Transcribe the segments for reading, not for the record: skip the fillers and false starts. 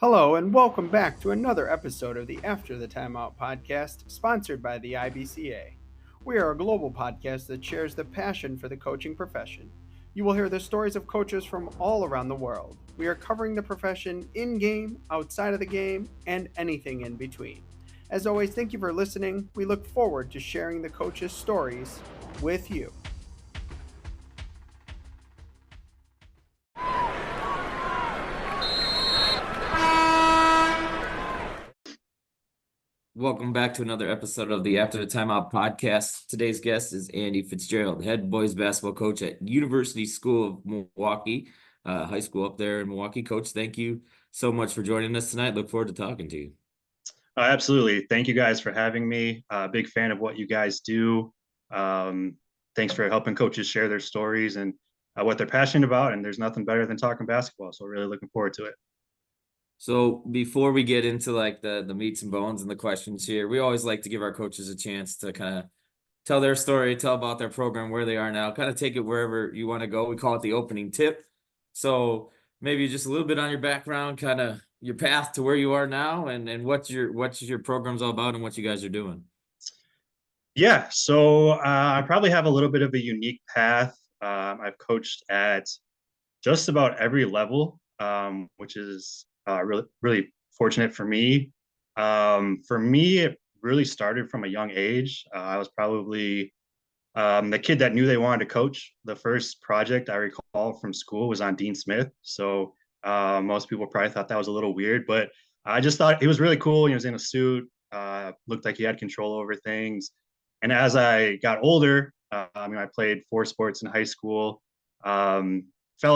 Hello, and welcome back to another episode of the After the Timeout podcast, sponsored by the IBCA. We are a global podcast that shares the passion for the coaching profession. You will hear the stories of coaches from all around the world. We are covering the profession in game, outside of the game, and anything in between. As always, thank you for listening. We look forward to sharing the coaches' stories with you. Welcome back to another episode of the After the Timeout podcast. Today's guest is Andy Fitzgerald, head boys basketball coach at University School of Milwaukee, high school up there in Milwaukee. Coach, thank you so much for joining us tonight. Look forward to talking to you. Absolutely. Thank you guys for having me. Big fan of what you guys do. Thanks for helping coaches share their stories and what they're passionate about. And there's nothing better than talking basketball. So really looking forward to it. So before we get into like the meats and bones and the questions here, we always like to give our coaches a chance to kind of tell their story, tell about their program, where they are now, kind of take it wherever you want to go. We call it the opening tip. So maybe just a little bit on your background, kind of your path to where you are now, and what's your program's all about and what you guys are doing. Yeah, so I probably have a little bit of a unique path. I've coached at just about every level, which is really fortunate for me. For me, it really started from a young age. I was probably the kid that knew they wanted to coach. The first project I recall from school was on Dean Smith. So most people probably thought that was a little weird, but I just thought he was really cool. He was in a suit, looked like he had control over things. And as I got older, I played 4 sports in high school, fell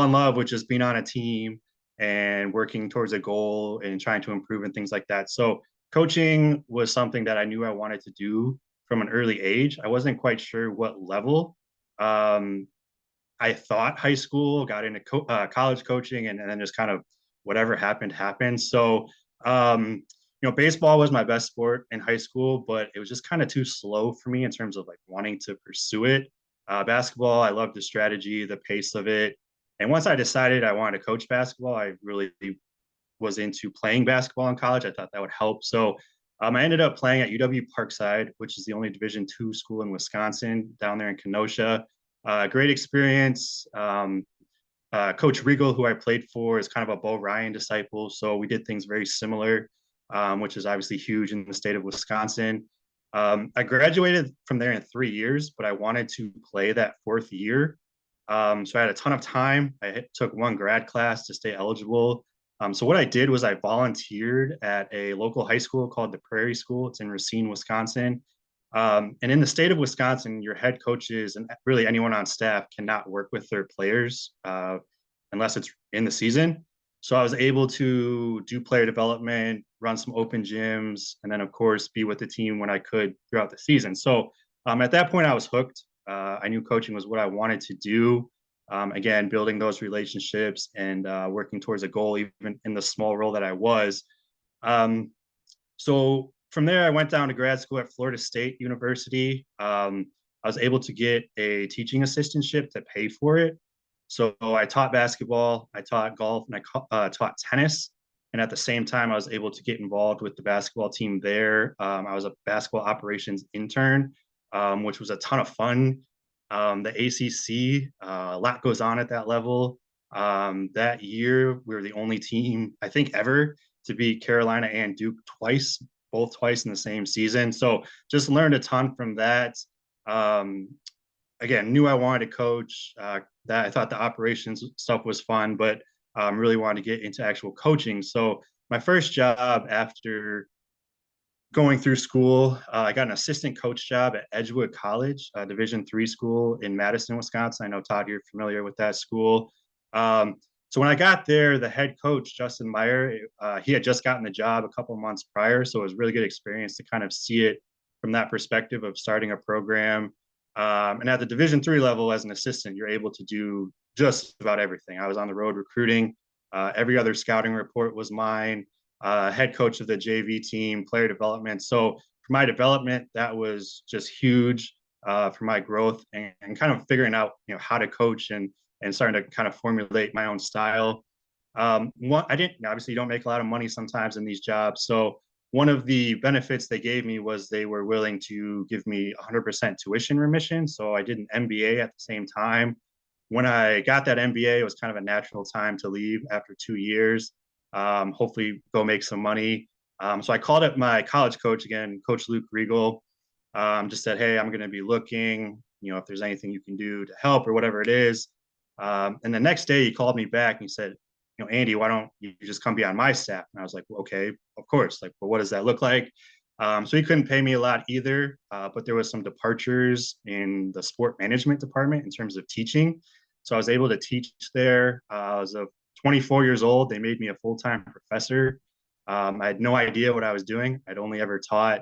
in love with just being on a team and working towards a goal and trying to improve and things like that. So coaching was something that I knew I wanted to do from an early age. I wasn't quite sure what level. I thought high school, got into college coaching, and then just kind of whatever happened. So, baseball was my best sport in high school, but it was just kind of too slow for me in terms of like wanting to pursue it. Basketball, I loved the strategy, the pace of it. And once I decided I wanted to coach basketball, I really was into playing basketball in college. I thought that would help. So I ended up playing at UW Parkside, which is the only Division II school in Wisconsin, down there in Kenosha. Great experience. Coach Regal, who I played for, is kind of a Bo Ryan disciple. So we did things very similar, which is obviously huge in the state of Wisconsin. I graduated from there in 3 years, but I wanted to play that fourth year. So I had a ton of time. I took one grad class to stay eligible. So what I did was I volunteered at a local high school called the Prairie School. It's in Racine, Wisconsin. And in the state of Wisconsin, your head coaches and really anyone on staff cannot work with their players unless it's in the season. So I was able to do player development, run some open gyms, and then, of course, be with the team when I could throughout the season. So at that point, I was hooked. I knew coaching was what I wanted to do. Again, building those relationships and working towards a goal, even in the small role that I was. So from there, I went down to grad school at Florida State University. I was able to get a teaching assistantship to pay for it. So I taught basketball, I taught golf, and I taught tennis. And at the same time, I was able to get involved with the basketball team there. I was a basketball operations intern, which was a ton of fun. The ACC, a lot goes on at that level. That year, we were the only team, I think, ever to beat Carolina and Duke both twice in the same season. So just learned a ton from that. Again, knew I wanted to coach. That I thought the operations stuff was fun, but really wanted to get into actual coaching. So my first job after going through school, I got an assistant coach job at Edgewood College, a Division III school in Madison, Wisconsin. I know, Todd, you're familiar with that school. So when I got there, the head coach, Justin Meyer, he had just gotten the job a couple of months prior. So it was a really good experience to kind of see it from that perspective of starting a program. And at the Division III level as an assistant, you're able to do just about everything. I was on the road recruiting. Every other scouting report was mine. Head coach of the JV team, player development. So for my development, that was just huge for my growth and kind of figuring out, how to coach and starting to kind of formulate my own style. I didn't, obviously you don't make a lot of money sometimes in these jobs. So one of the benefits they gave me was they were willing to give me 100% tuition remission. So I did an MBA at the same time. When I got that MBA, it was kind of a natural time to leave after 2 years. Hopefully go make some money. So I called up my college coach again, Coach Luke Regal. Just said, hey, I'm going to be looking, if there's anything you can do to help or whatever it is. And the next day he called me back and he said, Andy, why don't you just come be on my staff? And I was like, well, okay, of course. Like, well, what does that look like? So he couldn't pay me a lot either, but there was some departures in the sport management department in terms of teaching. So I was able to teach there. I was 24 years old. They made me a full-time professor. I had no idea what I was doing. I'd only ever taught,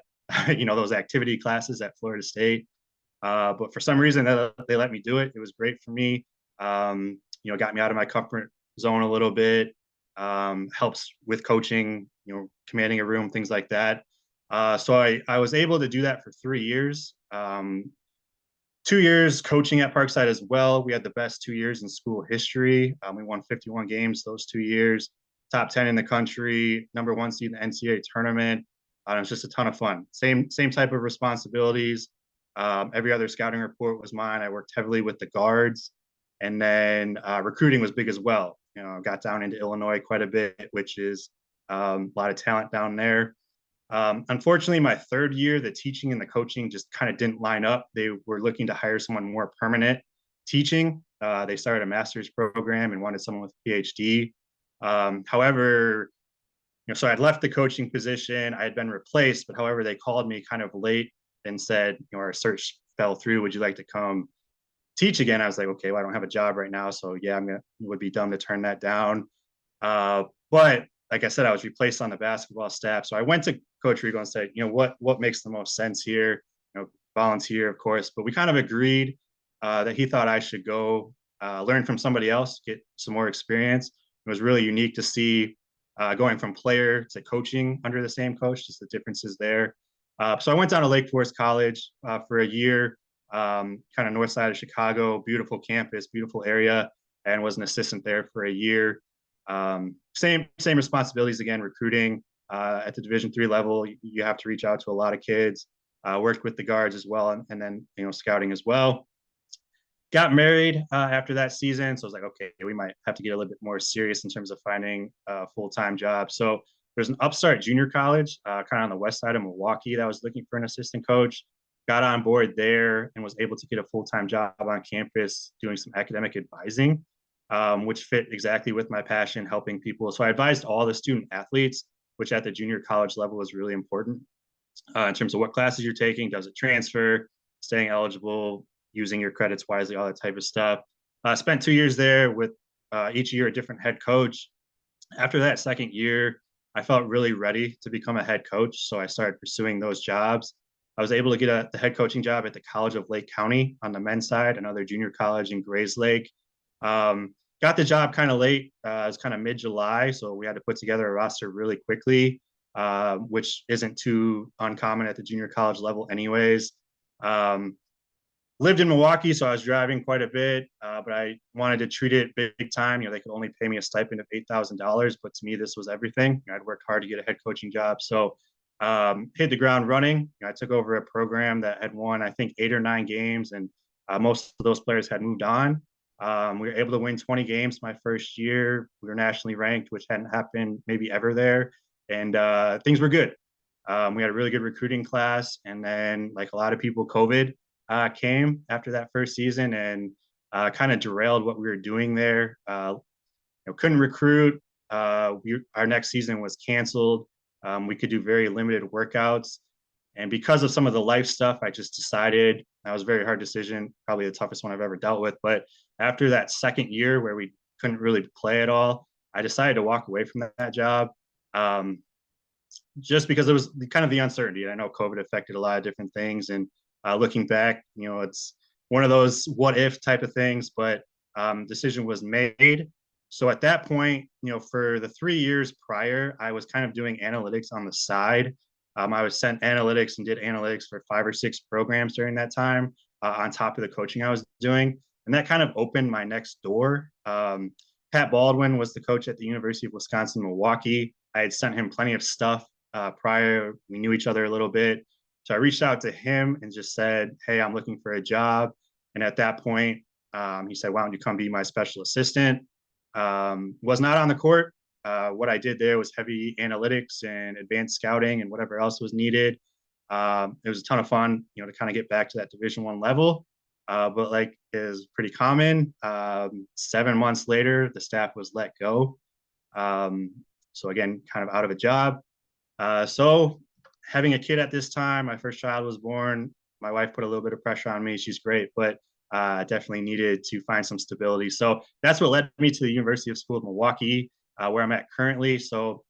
those activity classes at Florida State. But for some reason, they let me do it. It was great for me. Got me out of my comfort zone a little bit, helps with coaching, commanding a room, things like that. So I was able to do that for 3 years. 2 years coaching at Parkside as well. We had the best 2 years in school history. We won 51 games those 2 years, top 10 in the country, number 1 seed in the NCAA tournament. It was just a ton of fun. Same type of responsibilities. Every other scouting report was mine. I worked heavily with the guards. And then recruiting was big as well. Got down into Illinois quite a bit, which is a lot of talent down there. Unfortunately, my third year, the teaching and the coaching just kind of didn't line up. They were looking to hire someone more permanent teaching. They started a master's program and wanted someone with a PhD. However, so I'd left the coaching position. I had been replaced, but however, they called me kind of late and said, our search fell through. Would you like to come teach again? I was like, okay, well, I don't have a job right now. So yeah, would be dumb to turn that down. But like I said, I was replaced on the basketball staff. So I went to Coach Regal and said, what makes the most sense here? Volunteer, of course, but we kind of agreed that he thought I should go learn from somebody else, get some more experience. It was really unique to see going from player to coaching under the same coach, just the differences there. So I went down to Lake Forest College for a year, kind of north side of Chicago, beautiful campus, beautiful area, and was an assistant there for a year. Same responsibilities again, recruiting at the Division III level. You have to reach out to a lot of kids. Worked with the guards as well, and then scouting as well. Got married after that season, so I was like, okay, we might have to get a little bit more serious in terms of finding a full-time job. So there's an upstart junior college kind of on the west side of Milwaukee that was looking for an assistant coach. Got on board there and was able to get a full-time job on campus doing some academic advising, which fit exactly with my passion, helping people. So I advised all the student athletes, which at the junior college level is really important in terms of what classes you're taking, does it transfer, staying eligible, using your credits wisely, all that type of stuff. Spent 2 years there with each year a different head coach. After that second year, I felt really ready to become a head coach. So I started pursuing those jobs. I was able to get the head coaching job at the College of Lake County on the men's side, another junior college in Grayslake. Got the job kind of late. It was kind of mid-July, so we had to put together a roster really quickly, which isn't too uncommon at the junior college level anyways. Lived in Milwaukee, so I was driving quite a bit, but I wanted to treat it big time. They could only pay me a stipend of $8,000, but to me, this was everything. I'd worked hard to get a head coaching job. So hit the ground running. I took over a program that had won, I think, 8 or 9 games, and most of those players had moved on. We were able to win 20 games my first year. We were nationally ranked, which hadn't happened maybe ever there. And things were good. We had a really good recruiting class. And then, like a lot of people, COVID came after that first season and kind of derailed what we were doing there. Couldn't recruit. Our next season was canceled. We could do very limited workouts. And because of some of the life stuff, I just decided, that was a very hard decision, probably the toughest one I've ever dealt with. But after that second year where we couldn't really play at all, I decided to walk away from that job. Just because it was kind of the uncertainty. I know COVID affected a lot of different things. And looking back, it's one of those what if type of things, but decision was made. So at that point, for the 3 years prior, I was kind of doing analytics on the side. I was sent analytics and did analytics for 5 or 6 programs during that time on top of the coaching I was doing. And that kind of opened my next door. Pat Baldwin was the coach at the University of Wisconsin-Milwaukee. I had sent him plenty of stuff prior. We knew each other a little bit. So I reached out to him and just said, hey, I'm looking for a job. And at that point, he said, why don't you come be my special assistant? Was not on the court. What I did there was heavy analytics and advanced scouting and whatever else was needed. It was a ton of fun, to kind of get back to that Division I level. But like is pretty common, 7 months later, the staff was let go. So again, kind of out of a job. So having a kid at this time, my first child was born. My wife put a little bit of pressure on me. She's great, but definitely needed to find some stability. So that's what led me to the University of Milwaukee, where I'm at currently. So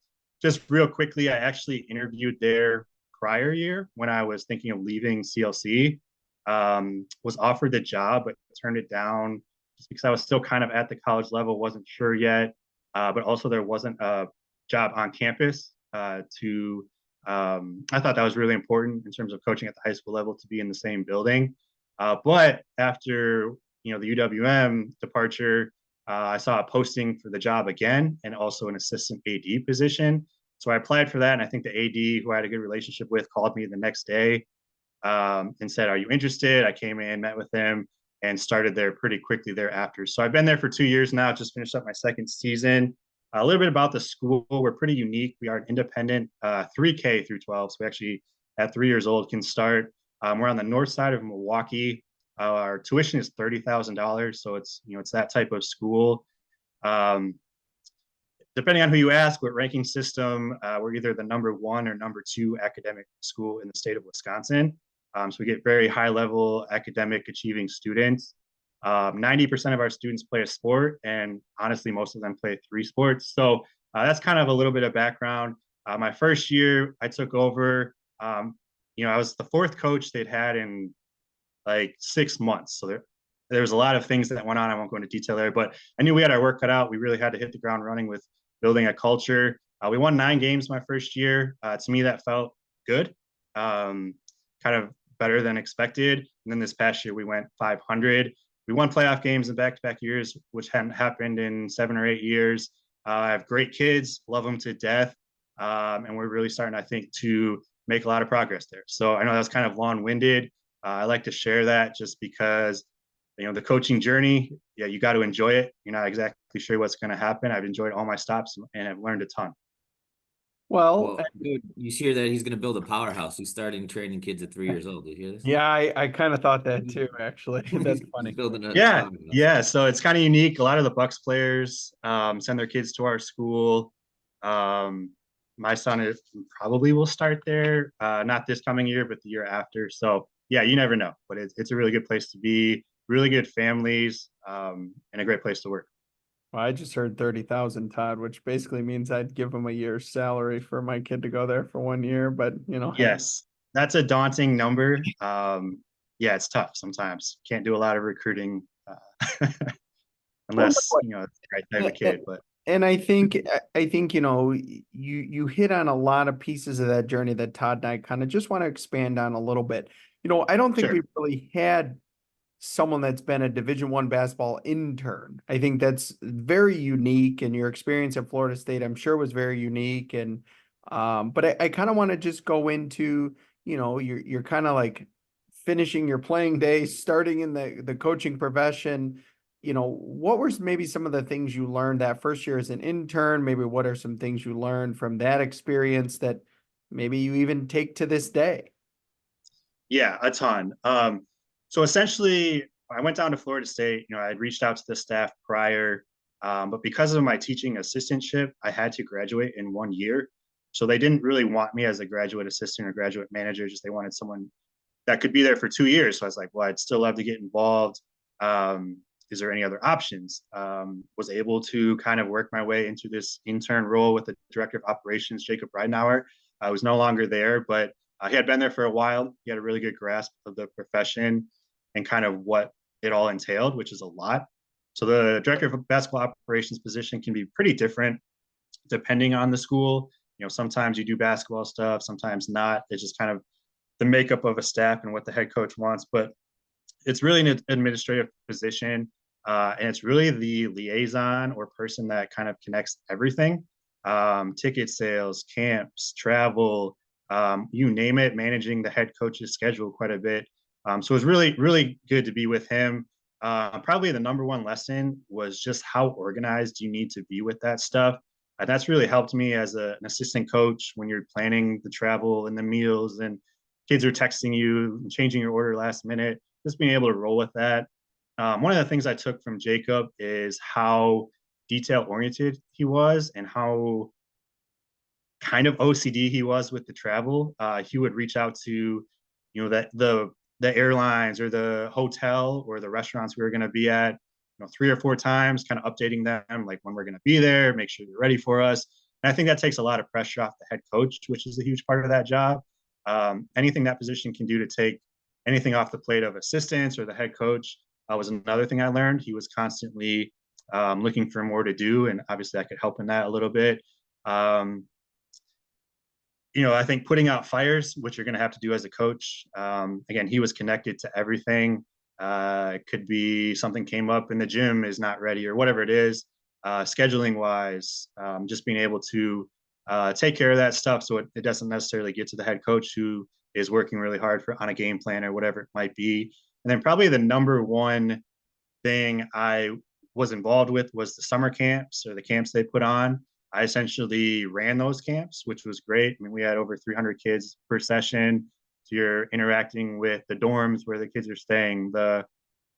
just real quickly, I actually interviewed there prior year when I was thinking of leaving CLC. Was offered the job, but turned it down just because I was still kind of at the college level, wasn't sure yet. But also there wasn't a job on campus I thought that was really important in terms of coaching at the high school level to be in the same building. But after, the UWM departure, I saw a posting for the job again and also an assistant AD position. So I applied for that. And I think the AD, who I had a good relationship with, called me the next day and said, are you interested? I came in, met with them, and started there pretty quickly thereafter. So I've been there for 2 years now, just finished up my second season. A little bit about the school. We're pretty unique. We are an independent 3K through 12. So we actually, at 3 years old, can start. We're on the north side of Milwaukee. Our tuition is $30,000. So it's that type of school. Depending on who you ask, what ranking system, we're either the number 1 or number 2 academic school in the state of Wisconsin. So we get very high level academic achieving students. 90% of our students play a sport, and honestly, most of them play 3 sports. So that's kind of a little bit of background. My first year, I took over. I was the 4th coach they'd had in like 6 months. So there was a lot of things that went on. I won't go into detail there, but I knew we had our work cut out. We really had to hit the ground running with building a culture. We won 9 games my first year. To me, that felt good, kind of better than expected. And then this past year, we went 500. We won playoff games in back-to-back years, which hadn't happened in 7 or 8 years. I have great kids, love them to death. And we're really starting, I think, to make a lot of progress there. So I know that's kind of long-winded. I like to share that just because, the coaching journey, you got to enjoy it. You're not exactly sure what's going to happen. I've enjoyed all my stops and I've learned a ton. Well, dude, you hear that he's going to build a powerhouse. He's starting training kids at 3 years old. Did you hear this? Yeah, I kind of thought that too, actually. That's funny. Building a Yeah. powerhouse. Yeah. So it's kind of unique. A lot of the Bucks players send their kids to our school. My son probably will start there, not this coming year, but the year after. So yeah, you never know, but it's a really good place to be, really good families, and a great place to work. Well, I just heard 30,000, Todd, which basically means I'd give him a year's salary for my kid to go there for 1 year. But Yes, that's a daunting number. Yeah, it's tough sometimes. Can't do a lot of recruiting unless it's the right type of kid. But and I think you hit on a lot of pieces of that journey that Todd and I kind of just want to expand on a little bit. I don't think we've really had someone that's been a Division I basketball intern. I think that's very unique, and your experience at Florida State, I'm sure, was very unique. And but I kind of want to just go into, you're kind of like finishing your playing days, starting in the coaching profession. What were maybe some of the things you learned that first year as an intern? Maybe what are some things you learned from that experience that maybe you even take to this day? Yeah, a ton. So essentially, I went down to Florida State. I had reached out to the staff prior, but because of my teaching assistantship, I had to graduate in 1 year. So they didn't really want me as a graduate assistant or graduate manager. Just they wanted someone that could be there for 2 years. So I was like, well, I'd still love to get involved. Is there any other options? Was able to kind of work my way into this intern role with the director of operations, Jacob Reidenauer. I was no longer there, but he had been there for a while. He had a really good grasp of the profession and kind of what it all entailed, which is a lot. So the director of basketball operations position can be pretty different depending on the school. Sometimes you do basketball stuff, sometimes not. It's just kind of the makeup of a staff and what the head coach wants. But it's really an administrative position. And it's really the liaison or person that kind of connects everything, ticket sales, camps, travel, you name it, managing the head coach's schedule quite a bit. So it was really, really good to be with him. Probably the number one lesson was just how organized you need to be with that stuff. That's really helped me as an assistant coach when you're planning the travel and the meals and kids are texting you and changing your order last minute, just being able to roll with that. One of the things I took from Jacob is how detail oriented he was and how kind of OCD he was with the travel. He would reach out to, that the airlines or the hotel or the restaurants we were going to be at, 3 or 4 times, kind of updating them like when we're going to be there, make sure you're ready for us. And I think that takes a lot of pressure off the head coach, which is a huge part of that job. Anything that position can do to take anything off the plate of assistants or the head coach was another thing I learned. He was constantly looking for more to do, and obviously I could help in that a little bit. I think putting out fires, which you're going to have to do as a coach. Again, he was connected to everything. It could be something came up in the gym is not ready or whatever it is, scheduling wise, just being able to take care of that stuff so it doesn't necessarily get to the head coach who is working really hard on a game plan or whatever it might be. And then probably the number one thing I was involved with was the summer camps or the camps they put on. I essentially ran those camps, which was great. I mean, we had over 300 kids per session. So you're interacting with the dorms where the kids are staying, the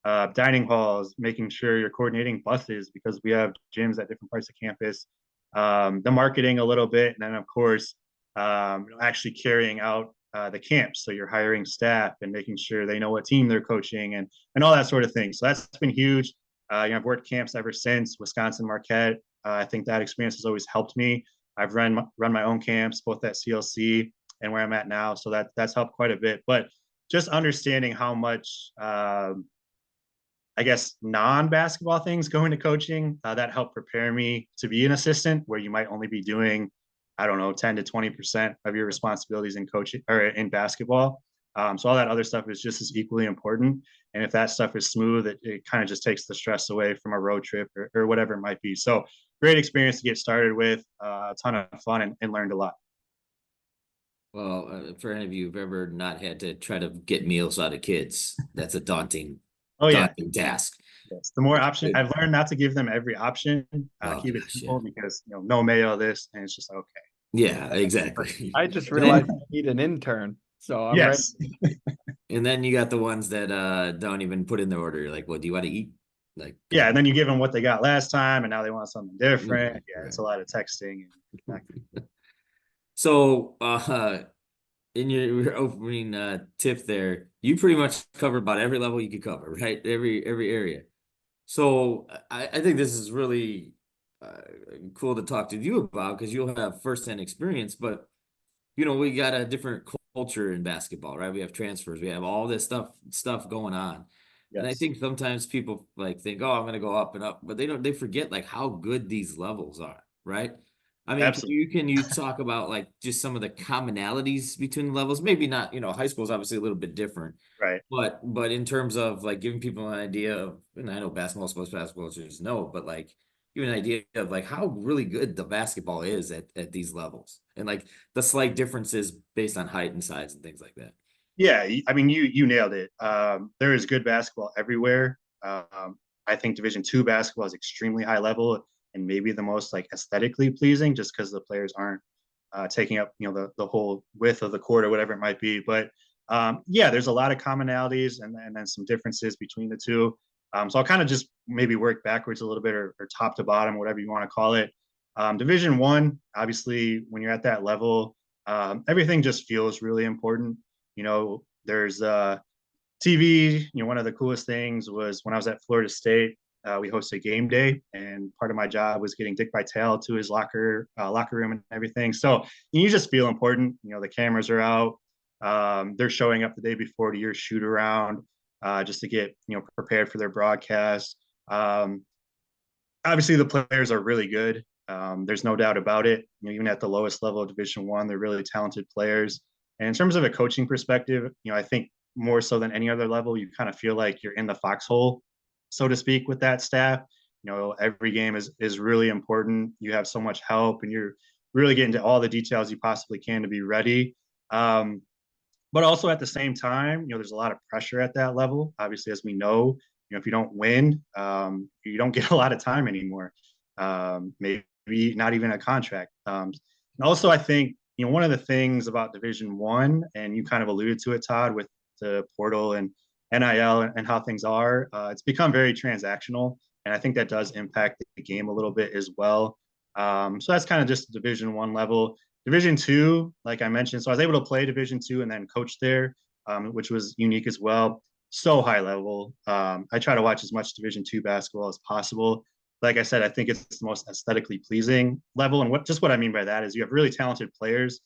dining halls, making sure you're coordinating buses because we have gyms at different parts of campus, the marketing a little bit, and then of course, actually carrying out the camps. So you're hiring staff and making sure they know what team they're coaching and all that sort of thing. So that's been huge. I've worked camps ever since Wisconsin Marquette. I think that experience has always helped me. I've run my own camps, both at CLC and where I'm at now. So that's helped quite a bit. But just understanding how much, I guess, non-basketball things go into coaching, that helped prepare me to be an assistant where you might only be doing, I don't know, 10 to 20% of your responsibilities in coaching or in basketball. So all that other stuff is just as equally important. And if that stuff is smooth, it kind of just takes the stress away from a road trip or whatever it might be. So great experience to get started with, a ton of fun and learned a lot. Well, for any of you who've ever not had to try to get meals out of kids, that's a daunting task. Yes. The more option, I've learned not to give them every option. Keep it simple because no mayo this, and it's just okay. Yeah, exactly. I just realized I need an intern, so I'm ready. And then you got the ones that don't even put in the order. You're like, well, do you want to eat? Like, and then you give them what they got last time, and now they want something different. It's a lot of texting. So, in your opening tip there, you pretty much covered about every level you could cover, right? Every area. So I think this is really cool to talk to you about because you'll have firsthand experience. But we got a different culture in basketball, right? We have transfers, we have all this stuff going on. Yes. And I think sometimes people think, oh, I'm going to go up and up, but they forget like how good these levels are, right? I mean, can you talk about just some of the commonalities between the levels? Maybe not, high school is obviously a little bit different, right? But in terms of giving people an idea of, and I know basketball coaches know, but give an idea of how really good the basketball is at these levels and the slight differences based on height and size and things like that. Yeah, I mean, you nailed it. There is good basketball everywhere. I think Division II basketball is extremely high level and maybe the most aesthetically pleasing just because the players aren't taking up, the whole width of the court or whatever it might be. But there's a lot of commonalities and then some differences between the two. So I'll kind of just maybe work backwards a little bit or top to bottom, whatever you want to call it. Division I, obviously, when you're at that level, everything just feels really important. There's TV. One of the coolest things was when I was at Florida State, we hosted game day, and part of my job was getting Dick Vitale to his locker room and everything. So you just feel important. The cameras are out. They're showing up the day before to your shoot around just to get prepared for their broadcast. Obviously, the players are really good. There's no doubt about it. Even at the lowest level of Division I, they're really talented players. And in terms of a coaching perspective, I think more so than any other level, you kind of feel like you're in the foxhole. so to speak, with that staff. Every game is really important. You have so much help, and you're really getting to all the details you possibly can to be ready. But also at the same time, there's a lot of pressure at that level. Obviously, as we know, if you don't win, you don't get a lot of time anymore. Maybe not even a contract. And also, I think one of the things about Division One, and you kind of alluded to it, Todd, with the portal and NIL and how things are, it's become very transactional, and I think that does impact the game a little bit as well. So that's kind of just Division One level. Division Two, like I mentioned, so I was able to play Division Two and then coach there, which was unique as well. So high level. I try to watch as much Division Two basketball as possible. Like I said, I think it's the most aesthetically pleasing level. And what I mean by that is you have really talented players,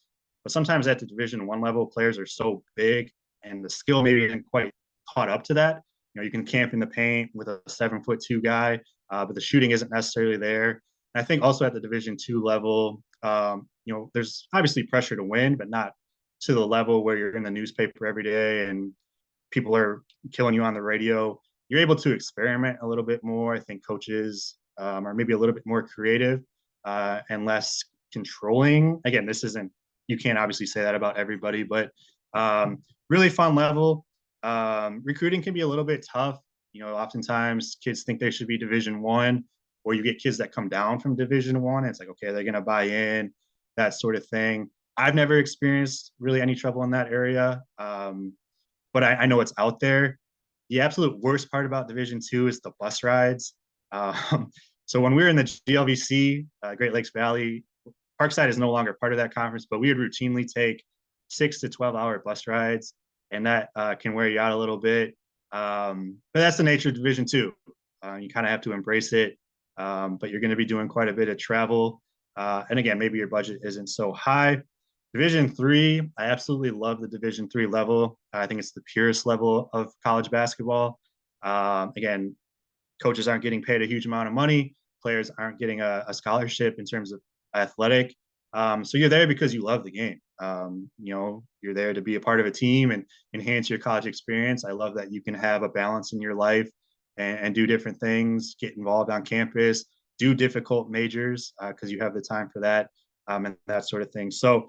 but sometimes at the Division One level, players are so big and the skill maybe isn't quite caught up to that. You can camp in the paint with a 7'2" guy, but the shooting isn't necessarily there. And I think also at the Division Two level, there's obviously pressure to win, but not to the level where you're in the newspaper every day and people are killing you on the radio. You're able to experiment a little bit more. I think coaches are maybe a little bit more creative and less controlling. Again, you can't obviously say that about everybody, but really fun level. Recruiting can be a little bit tough. Oftentimes kids think they should be Division One, or you get kids that come down from Division One. It's like, okay, they're going to buy in, that sort of thing. I've never experienced really any trouble in that area, but I know it's out there. The absolute worst part about Division Two is the bus rides. So when we were in the GLVC, Great Lakes Valley, Parkside is no longer part of that conference, but we would routinely take 6 to 12-hour bus rides, and that can wear you out a little bit. But that's the nature of Division Two. You kind of have to embrace it, but you're going to be doing quite a bit of travel. And again, maybe your budget isn't so high. Division Three, I absolutely love the Division Three level. I think it's the purest level of college basketball. Again, coaches aren't getting paid a huge amount of money. Players aren't getting a scholarship in terms of athletic. So you're there because you love the game. You're there to be a part of a team and enhance your college experience. I love that you can have a balance in your life and do different things, get involved on campus, do difficult majors because you have the time for that and that sort of thing. So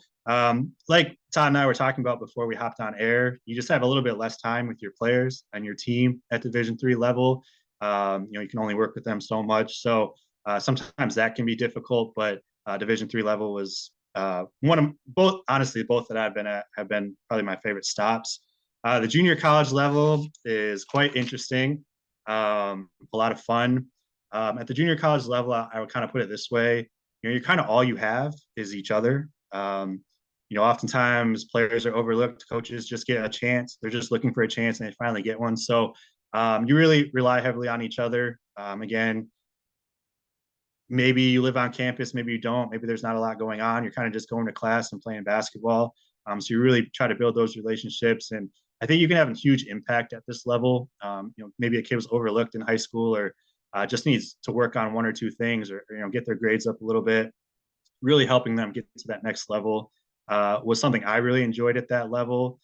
like Todd and I were talking about before we hopped on air, you just have a little bit less time with your players and your team at Division Three level. You can only work with them so much. So sometimes that can be difficult, but Division Three level was both that I've been at have been probably my favorite stops. The junior college level is quite interesting, a lot of fun. At the junior college level, I would kind of put it this way: you're kind of all you have is each other. Oftentimes players are overlooked. Coaches just get a chance; they're just looking for a chance, and they finally get one. So you really rely heavily on each other. Again, maybe you live on campus, maybe you don't. Maybe there's not a lot going on. You're kind of just going to class and playing basketball. So you really try to build those relationships, and I think you can have a huge impact at this level. Maybe a kid was overlooked in high school, or just needs to work on one or two things, or get their grades up a little bit. Really helping them get to that next level was something I really enjoyed at that level.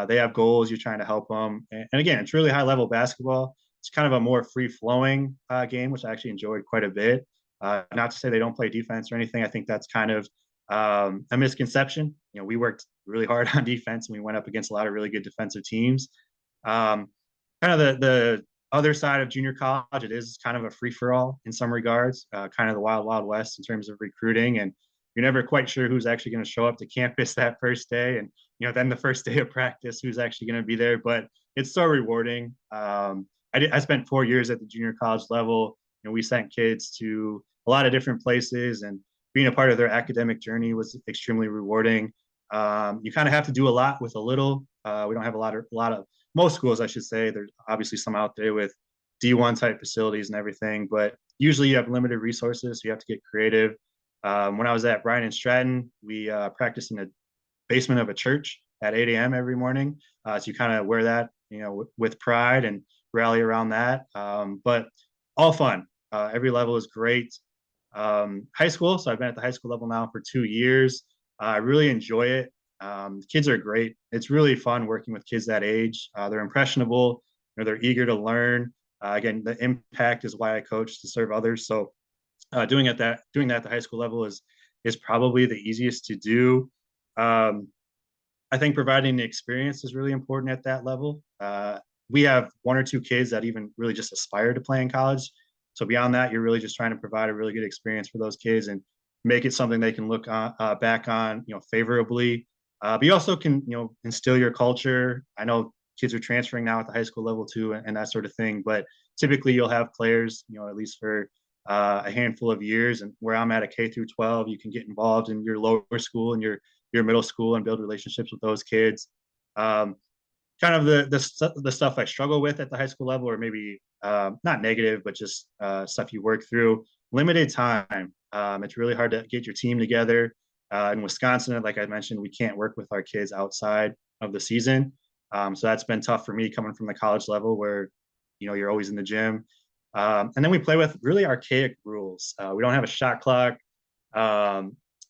They have goals. You're trying to help them, and again, it's really high level basketball. It's kind of a more free flowing game, which I actually enjoyed quite a bit. Not to say they don't play defense or anything. I think that's kind of a misconception. We worked really hard on defense, and we went up against a lot of really good defensive teams. Kind of the other side of junior college, it is kind of a free for all in some regards, kind of the wild, wild west in terms of recruiting. And you're never quite sure who's actually going to show up to campus that first day. And, then the first day of practice, who's actually going to be there. But it's so rewarding. I spent 4 years at the junior college level. We sent kids to a lot of different places, and being a part of their academic journey was extremely rewarding. You kind of have to do a lot with a little. We don't have a lot of most schools, I should say. There's obviously some out there with D1 type facilities and everything, but usually you have limited resources, so you have to get creative. When I was at Bryan and Stratton, we practiced in the basement of a church at 8 a.m. every morning. So you kind of wear that, with pride and rally around that. But all fun. Every level is great. High school, so I've been at the high school level now for 2 years. I really enjoy it. Kids are great. It's really fun working with kids that age. They're impressionable. They're eager to learn. Again, the impact is why I coach, to serve others. So doing that at the high school level is probably the easiest to do. I think providing the experience is really important at that level. We have one or two kids that even really just aspire to play in college. So beyond that, you're really just trying to provide a really good experience for those kids and make it something they can look back on, favorably. But you also can, instill your culture. I know kids are transferring now at the high school level too, and that sort of thing. But typically, you'll have players, at least for a handful of years. And where I'm at a K through 12, you can get involved in your lower school and your middle school and build relationships with those kids. Kind of the stuff I struggle with at the high school level, or maybe not negative, but just stuff you work through. Limited time. It's really hard to get your team together. In Wisconsin, like I mentioned, we can't work with our kids outside of the season. So that's been tough for me coming from the college level where, you're always in the gym. And then we play with really archaic rules. We don't have a shot clock,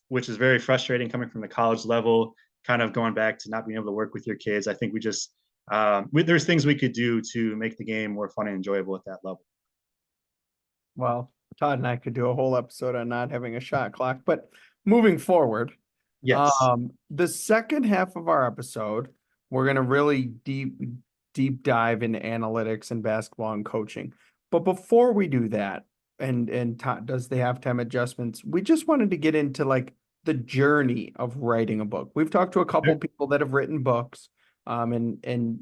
which is very frustrating coming from the college level, kind of going back to not being able to work with your kids. I think we just, there's things we could do to make the game more fun and enjoyable at that level. Well, Todd and I could do a whole episode on not having a shot clock, but moving forward, Yes. the second half of our episode, we're going to really deep dive into analytics and basketball and coaching. But before we do that, and Todd does the halftime adjustments, we just wanted to get into like the journey of writing a book. We've talked to a couple people that have written books, and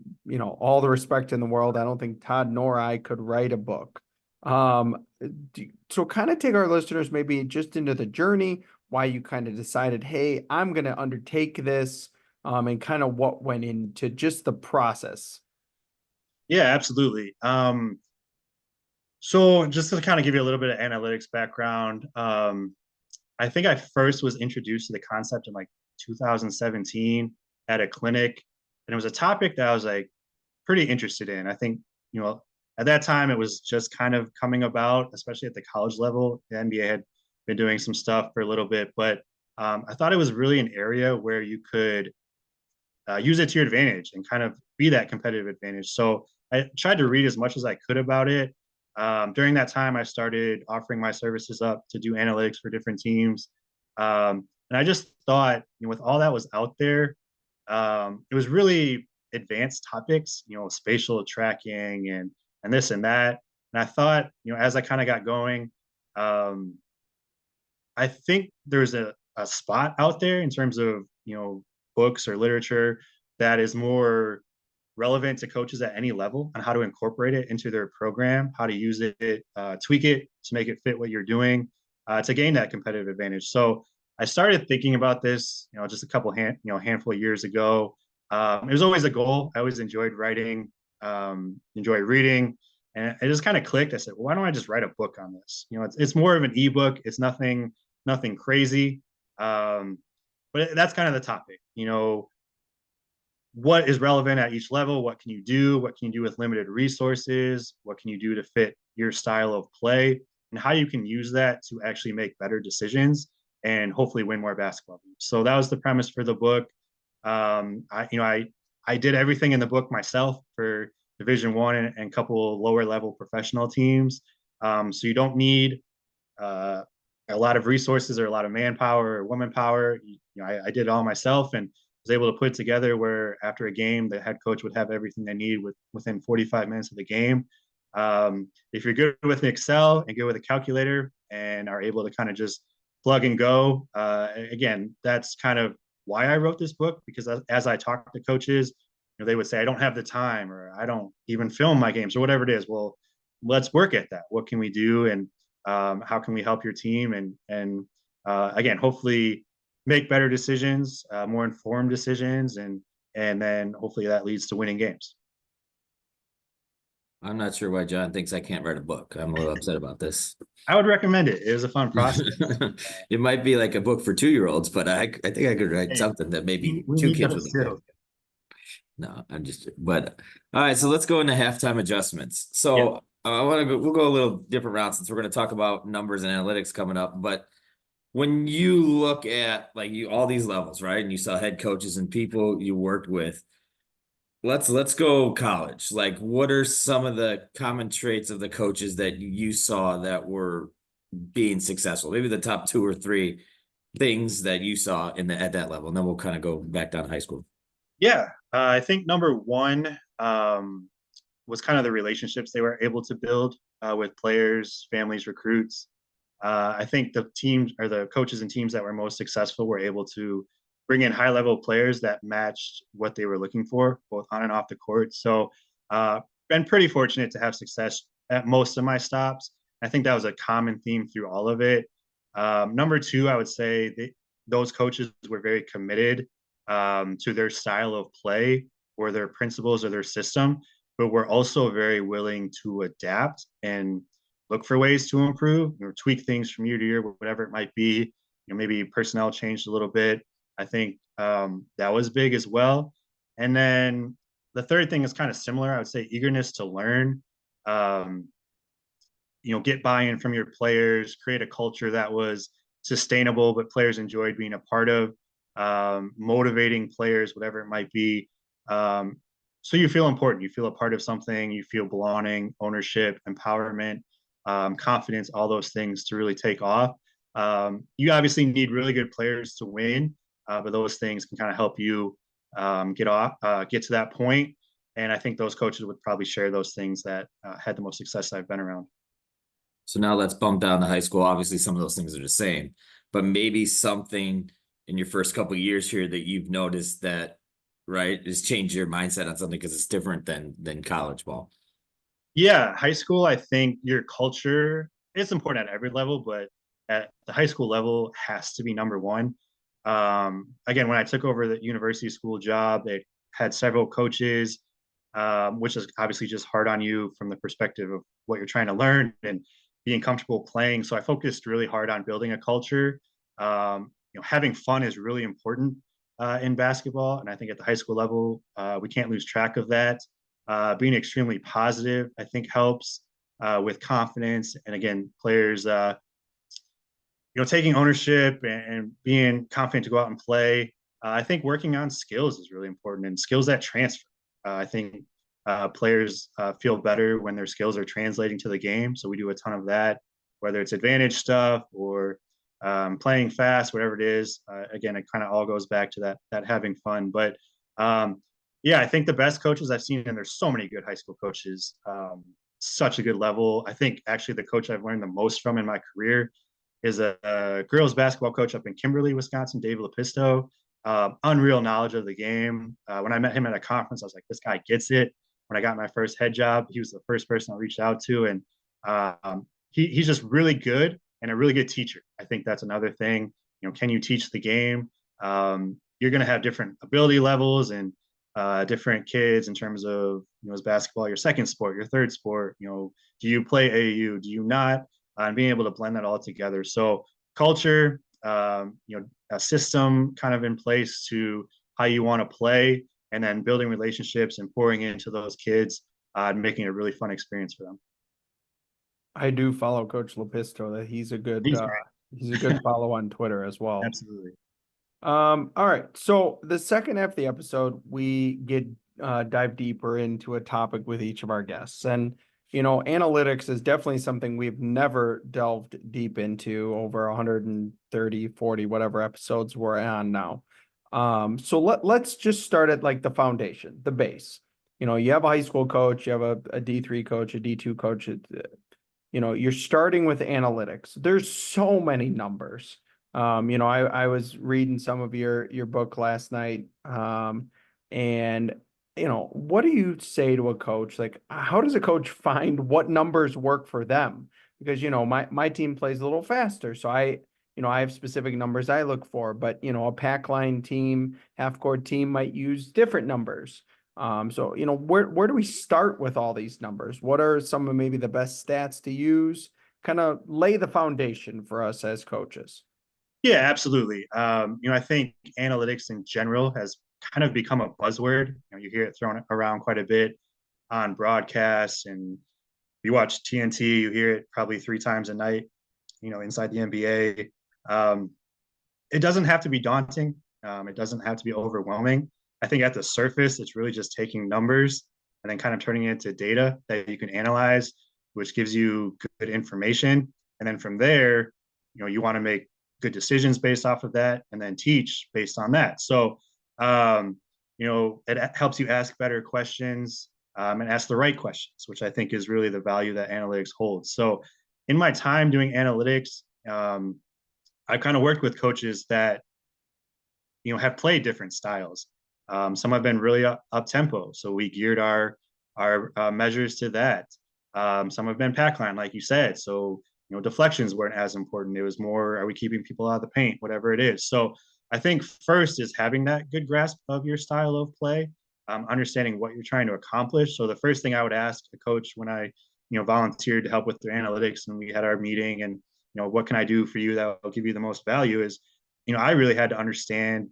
all the respect in the world, I don't think Todd nor I could write a book. So kind of take our listeners maybe just into the journey, why you kind of decided, hey, I'm going to undertake this, and kind of what went into just the process. Yeah, absolutely. So just to kind of give you a little bit of analytics background, I think I first was introduced to the concept in like 2017 at a clinic, and it was a topic that I was like pretty interested in. I think, at that time it was just kind of coming about, especially at the college level. The NBA had been doing some stuff for a little bit, but I thought it was really an area where you could use it to your advantage and kind of be that competitive advantage. So I tried to read as much as I could about it. During that time, I started offering my services up to do analytics for different teams. And I just thought, with all that was out there, it was really advanced topics, spatial tracking and this and that. And I thought, as I kind of got going, I think there's a spot out there in terms of, books or literature that is more relevant to coaches at any level on how to incorporate it into their program, how to use it, tweak it to make it fit what you're doing, to gain that competitive advantage. So I started thinking about this, just a couple handful of years ago. It was always a goal. I always enjoyed writing, enjoyed reading, and it just kind of clicked. I said, well, why don't I just write a book on this? It's more of an ebook. It's nothing crazy. But that's kind of the topic, what is relevant at each level? What can you do? What can you do with limited resources? What can you do to fit your style of play? And how you can use that to actually make better decisions and hopefully win more basketball games. So that was the premise for the book. I did everything in the book myself for Division I and a couple lower level professional teams. So you don't need a lot of resources or a lot of manpower or woman power. I did it all myself and was able to put it together where after a game, the head coach would have everything they need within 45 minutes of the game. If you're good with Excel and good with a calculator and are able to kind of just plug and go, again, that's kind of why I wrote this book, because as I talk to coaches, they would say, I don't have the time, or I don't even film my games, or whatever it is. Well, let's work at that. What can we do? And how can we help your team? And again, hopefully make better decisions, more informed decisions, and then hopefully that leads to winning games. I'm not sure why Jon thinks I can't write a book. I'm a little upset about this. I would recommend it. It was a fun process. It might be like a book for 2-year-olds, but I think I could write something that maybe two kids would like. No, but all right. So let's go into halftime adjustments. So we'll go a little different route since we're going to talk about numbers and analytics coming up. But when you look at all these levels, right, and you saw head coaches and people you worked with, Let's go college. Like, what are some of the common traits of the coaches that you saw that were being successful? Maybe the top two or three things that you saw at that level, and then we'll kind of go back down to high school. Yeah, I think number one was kind of the relationships they were able to build with players, families, recruits. I think the teams or the coaches and teams that were most successful were able to bring in high level players that matched what they were looking for, both on and off the court. So, been pretty fortunate to have success at most of my stops. I think that was a common theme through all of it. Number two, I would say those coaches were very committed to their style of play or their principles or their system, but were also very willing to adapt and look for ways to improve or tweak things from year to year, whatever it might be. Maybe personnel changed a little bit. I think that was big as well. And then the third thing is kind of similar. I would say eagerness to learn. Um, get buy-in from your players, create a culture that was sustainable, but players enjoyed being a part of, motivating players, whatever it might be. So you feel important, you feel a part of something, you feel belonging, ownership, empowerment, confidence, all those things to really take off. You obviously need really good players to win, but those things can kind of help you get to that point. And I think those coaches would probably share those things that had the most success I've been around. So now let's bump down to high school. Obviously, some of those things are the same, but maybe something in your first couple of years here that you've noticed that, right, has changed your mindset on something because it's different than college ball. Yeah, high school, I think your culture is important at every level, but at the high school level has to be number one. Again, when I took over the university school job, they had several coaches, which is obviously just hard on you from the perspective of what you're trying to learn and being comfortable playing. So I focused really hard on building a culture. Having fun is really important in basketball, and I think at the high school level, we can't lose track of that. Being extremely positive, I think, helps with confidence. And again, players, taking ownership and being confident to go out and play. I think working on skills is really important and skills that transfer. I think players feel better when their skills are translating to the game. So we do a ton of that, whether it's advantage stuff or playing fast, whatever it is. Again, it kind of all goes back to that having fun. But yeah, I think the best coaches I've seen, and there's so many good high school coaches, such a good level. I think actually the coach I've learned the most from in my career is a girls basketball coach up in Kimberly, Wisconsin, Dave Lepisto. Unreal knowledge of the game. When I met him at a conference, I was like, this guy gets it. When I got my first head job, he was the first person I reached out to. And he's just really good and a really good teacher. I think that's another thing. Can you teach the game? You're going to have different ability levels and different kids in terms of, is basketball your second sport, your third sport? Do you play AAU? Do you not? And being able to blend that all together. So culture, a system kind of in place to how you want to play, and then building relationships and pouring into those kids and making it a really fun experience for them. I do follow Coach Lepisto. That he's a good follow on Twitter as well. Absolutely. All right. So the second half of the episode, we dive deeper into a topic with each of our guests. And analytics is definitely something we've never delved deep into over 130, 40, whatever episodes we're on now. So let's just start at like the foundation, the base. You have a high school coach, you have a D3 coach, a D2 coach. You're starting with analytics. There's so many numbers. I was reading some of your book last night. And what do you say to a coach? Like, how does a coach find what numbers work for them? Because, my team plays a little faster. So I have specific numbers I look for, but, a pack line team, half court team might use different numbers. So, where do we start with all these numbers? What are some of maybe the best stats to use? Kind of lay the foundation for us as coaches. Yeah, absolutely. I think analytics in general has kind of become a buzzword. You hear it thrown around quite a bit on broadcasts, and you watch TNT, you hear it probably 3 times a night, inside the NBA. It doesn't have to be daunting. It doesn't have to be overwhelming. I think at the surface, it's really just taking numbers and then kind of turning it into data that you can analyze, which gives you good information. And then from there, you want to make good decisions based off of that and then teach based on that. So, it helps you ask better questions and ask the right questions, which I think is really the value that analytics holds. So in my time doing analytics, I kind of worked with coaches that, have played different styles. Some have been really up tempo, so we geared our measures to that. Some have been pack line, like you said, so deflections weren't as important. It was more, are we keeping people out of the paint, whatever it is. So I think first is having that good grasp of your style of play, understanding what you're trying to accomplish. So the first thing I would ask a coach when I volunteered to help with their analytics and we had our meeting and what can I do for you that will give you the most value is I really had to understand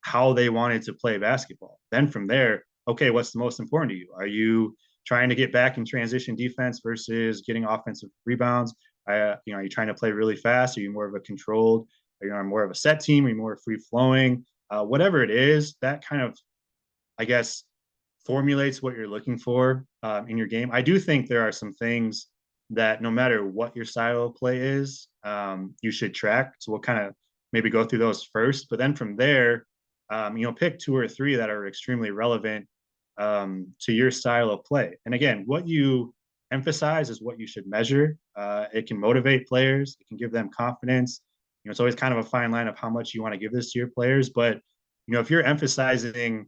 how they wanted to play basketball. Then from there, okay, what's the most important to you? Are you trying to get back in transition defense versus getting offensive rebounds? Are you trying to play really fast? Are you more of a controlled? Are you more of a set team? Are you more free flowing? Whatever it is, that kind of, I guess, formulates what you're looking for in your game. I do think there are some things that no matter what your style of play is, you should track. So we'll kind of maybe go through those first, but then from there, pick 2 or 3 that are extremely relevant to your style of play. And again, what you emphasize is what you should measure. It can motivate players. It can give them confidence. It's always kind of a fine line of how much you want to give this to your players. But, if you're emphasizing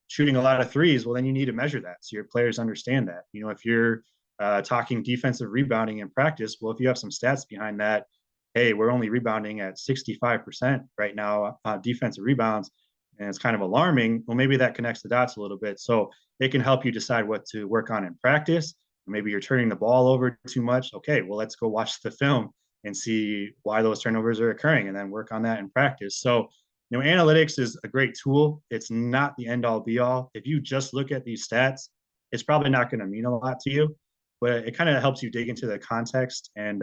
shooting a lot of threes, well, then you need to measure that so your players understand that. If you're talking defensive rebounding in practice, well, if you have some stats behind that, hey, we're only rebounding at 65% right now defensive rebounds, and it's kind of alarming. Well, maybe that connects the dots a little bit. So it can help you decide what to work on in practice. Maybe you're turning the ball over too much. Okay, well, let's go watch the film and see why those turnovers are occurring and then work on that in practice. So, analytics is a great tool. It's not the end all be all. If you just look at these stats, it's probably not going to mean a lot to you, but it kind of helps you dig into the context and,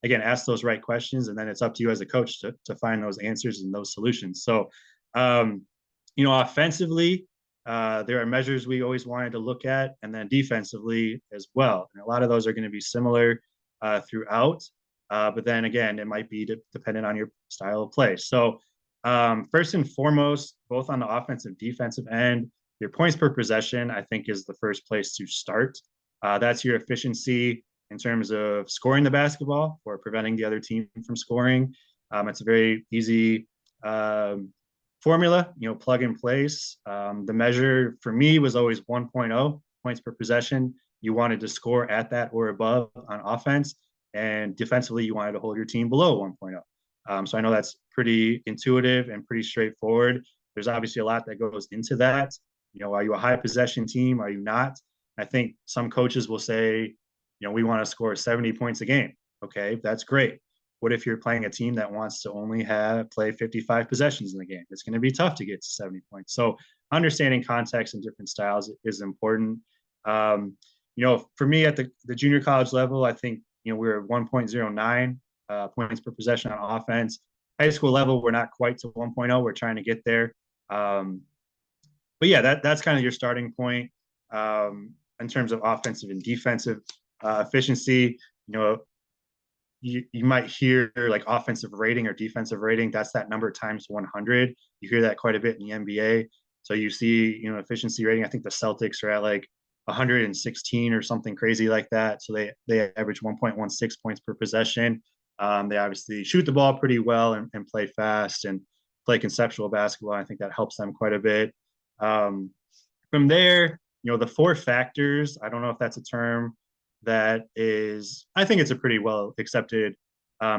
again, ask those right questions, and then it's up to you as a coach to find those answers and those solutions. So, offensively, there are measures we always wanted to look at, and then defensively as well. And a lot of those are going to be similar throughout, but then again, it might be dependent on your style of play. So, first and foremost, both on the offensive defensive end, your points per possession, I think, is the first place to start. That's your efficiency in terms of scoring the basketball or preventing the other team from scoring. It's a very easy formula, plug and place. The measure for me was always 1.0 points per possession. You wanted to score at that or above on offense, and defensively, you wanted to hold your team below 1.0. So I know that's pretty intuitive and pretty straightforward. There's obviously a lot that goes into that. Are you a high possession team? Are you not? I think some coaches will say, we want to score 70 points a game. Okay, that's great. What if you're playing a team that wants to only play 55 possessions in the game? It's going to be tough to get to 70 points. So understanding context and different styles is important. For me at the junior college level, I think, we're at 1.09 points per possession on offense. High school level, we're not quite to 1.0. We're trying to get there. But yeah, that's kind of your starting point in terms of offensive and defensive efficiency. You might hear like offensive rating or defensive rating. That's that number times 100. You hear that quite a bit in the NBA. So you see, efficiency rating. I think the Celtics are at like 116 or something crazy like that. So they average 1.16 points per possession. They obviously shoot the ball pretty well and play fast and play conceptual basketball. I think that helps them quite a bit. From there, the 4 factors, I don't know if that's a term that is, I think it's a pretty well accepted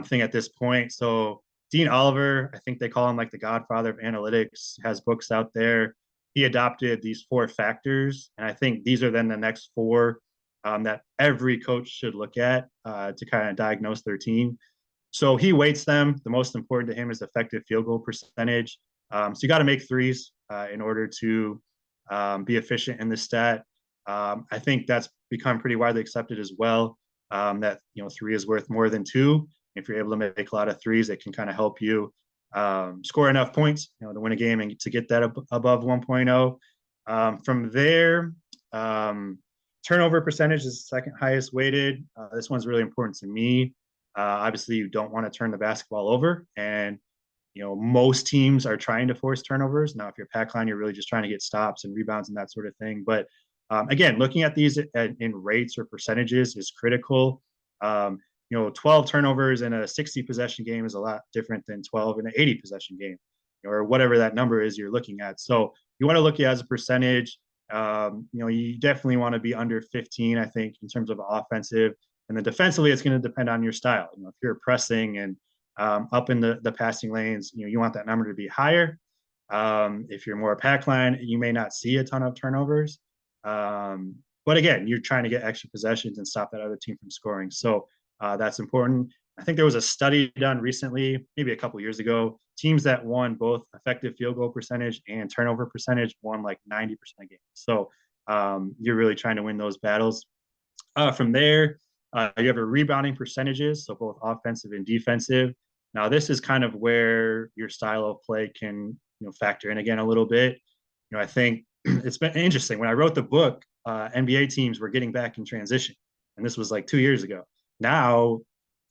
thing at this point. So Dean Oliver, I think they call him like the godfather of analytics, has books out there. He adopted these 4 factors. And I think these are then the next 4 that every coach should look at to kind of diagnose their team. So he weights them. The most important to him is effective field goal percentage. So you got to make threes in order to be efficient in the stat. I think that's become pretty widely accepted as well. That 3 is worth more than 2. If you're able to make a lot of threes, it can kind of help you score enough points, to win a game and to get that above 1.0. From there, turnover percentage is the second highest weighted. This one's really important to me. Obviously, you don't want to turn the basketball over, and most teams are trying to force turnovers. Now, if you're pack line, you're really just trying to get stops and rebounds and that sort of thing. But again, looking at these in rates or percentages is critical. 12 turnovers in a 60 possession game is a lot different than 12 in an 80 possession game, or whatever that number is you're looking at. So you want to look at it as a percentage. You definitely want to be under 15, I think, in terms of offensive. And then defensively, it's going to depend on your style. If you're pressing and up in the passing lanes, you want that number to be higher. If you're more pack line, you may not see a ton of turnovers. But again, you're trying to get extra possessions and stop that other team from scoring. So that's important. I think there was a study done recently, maybe a couple years ago. Teams that won both effective field goal percentage and turnover percentage won like 90% of games. So you're really trying to win those battles. From there, you have a rebounding percentages, so both offensive and defensive. Now, this is kind of where your style of play can factor in again a little bit. I think it's been interesting. When I wrote the book, NBA teams were getting back in transition, and this was like 2 years ago. Now,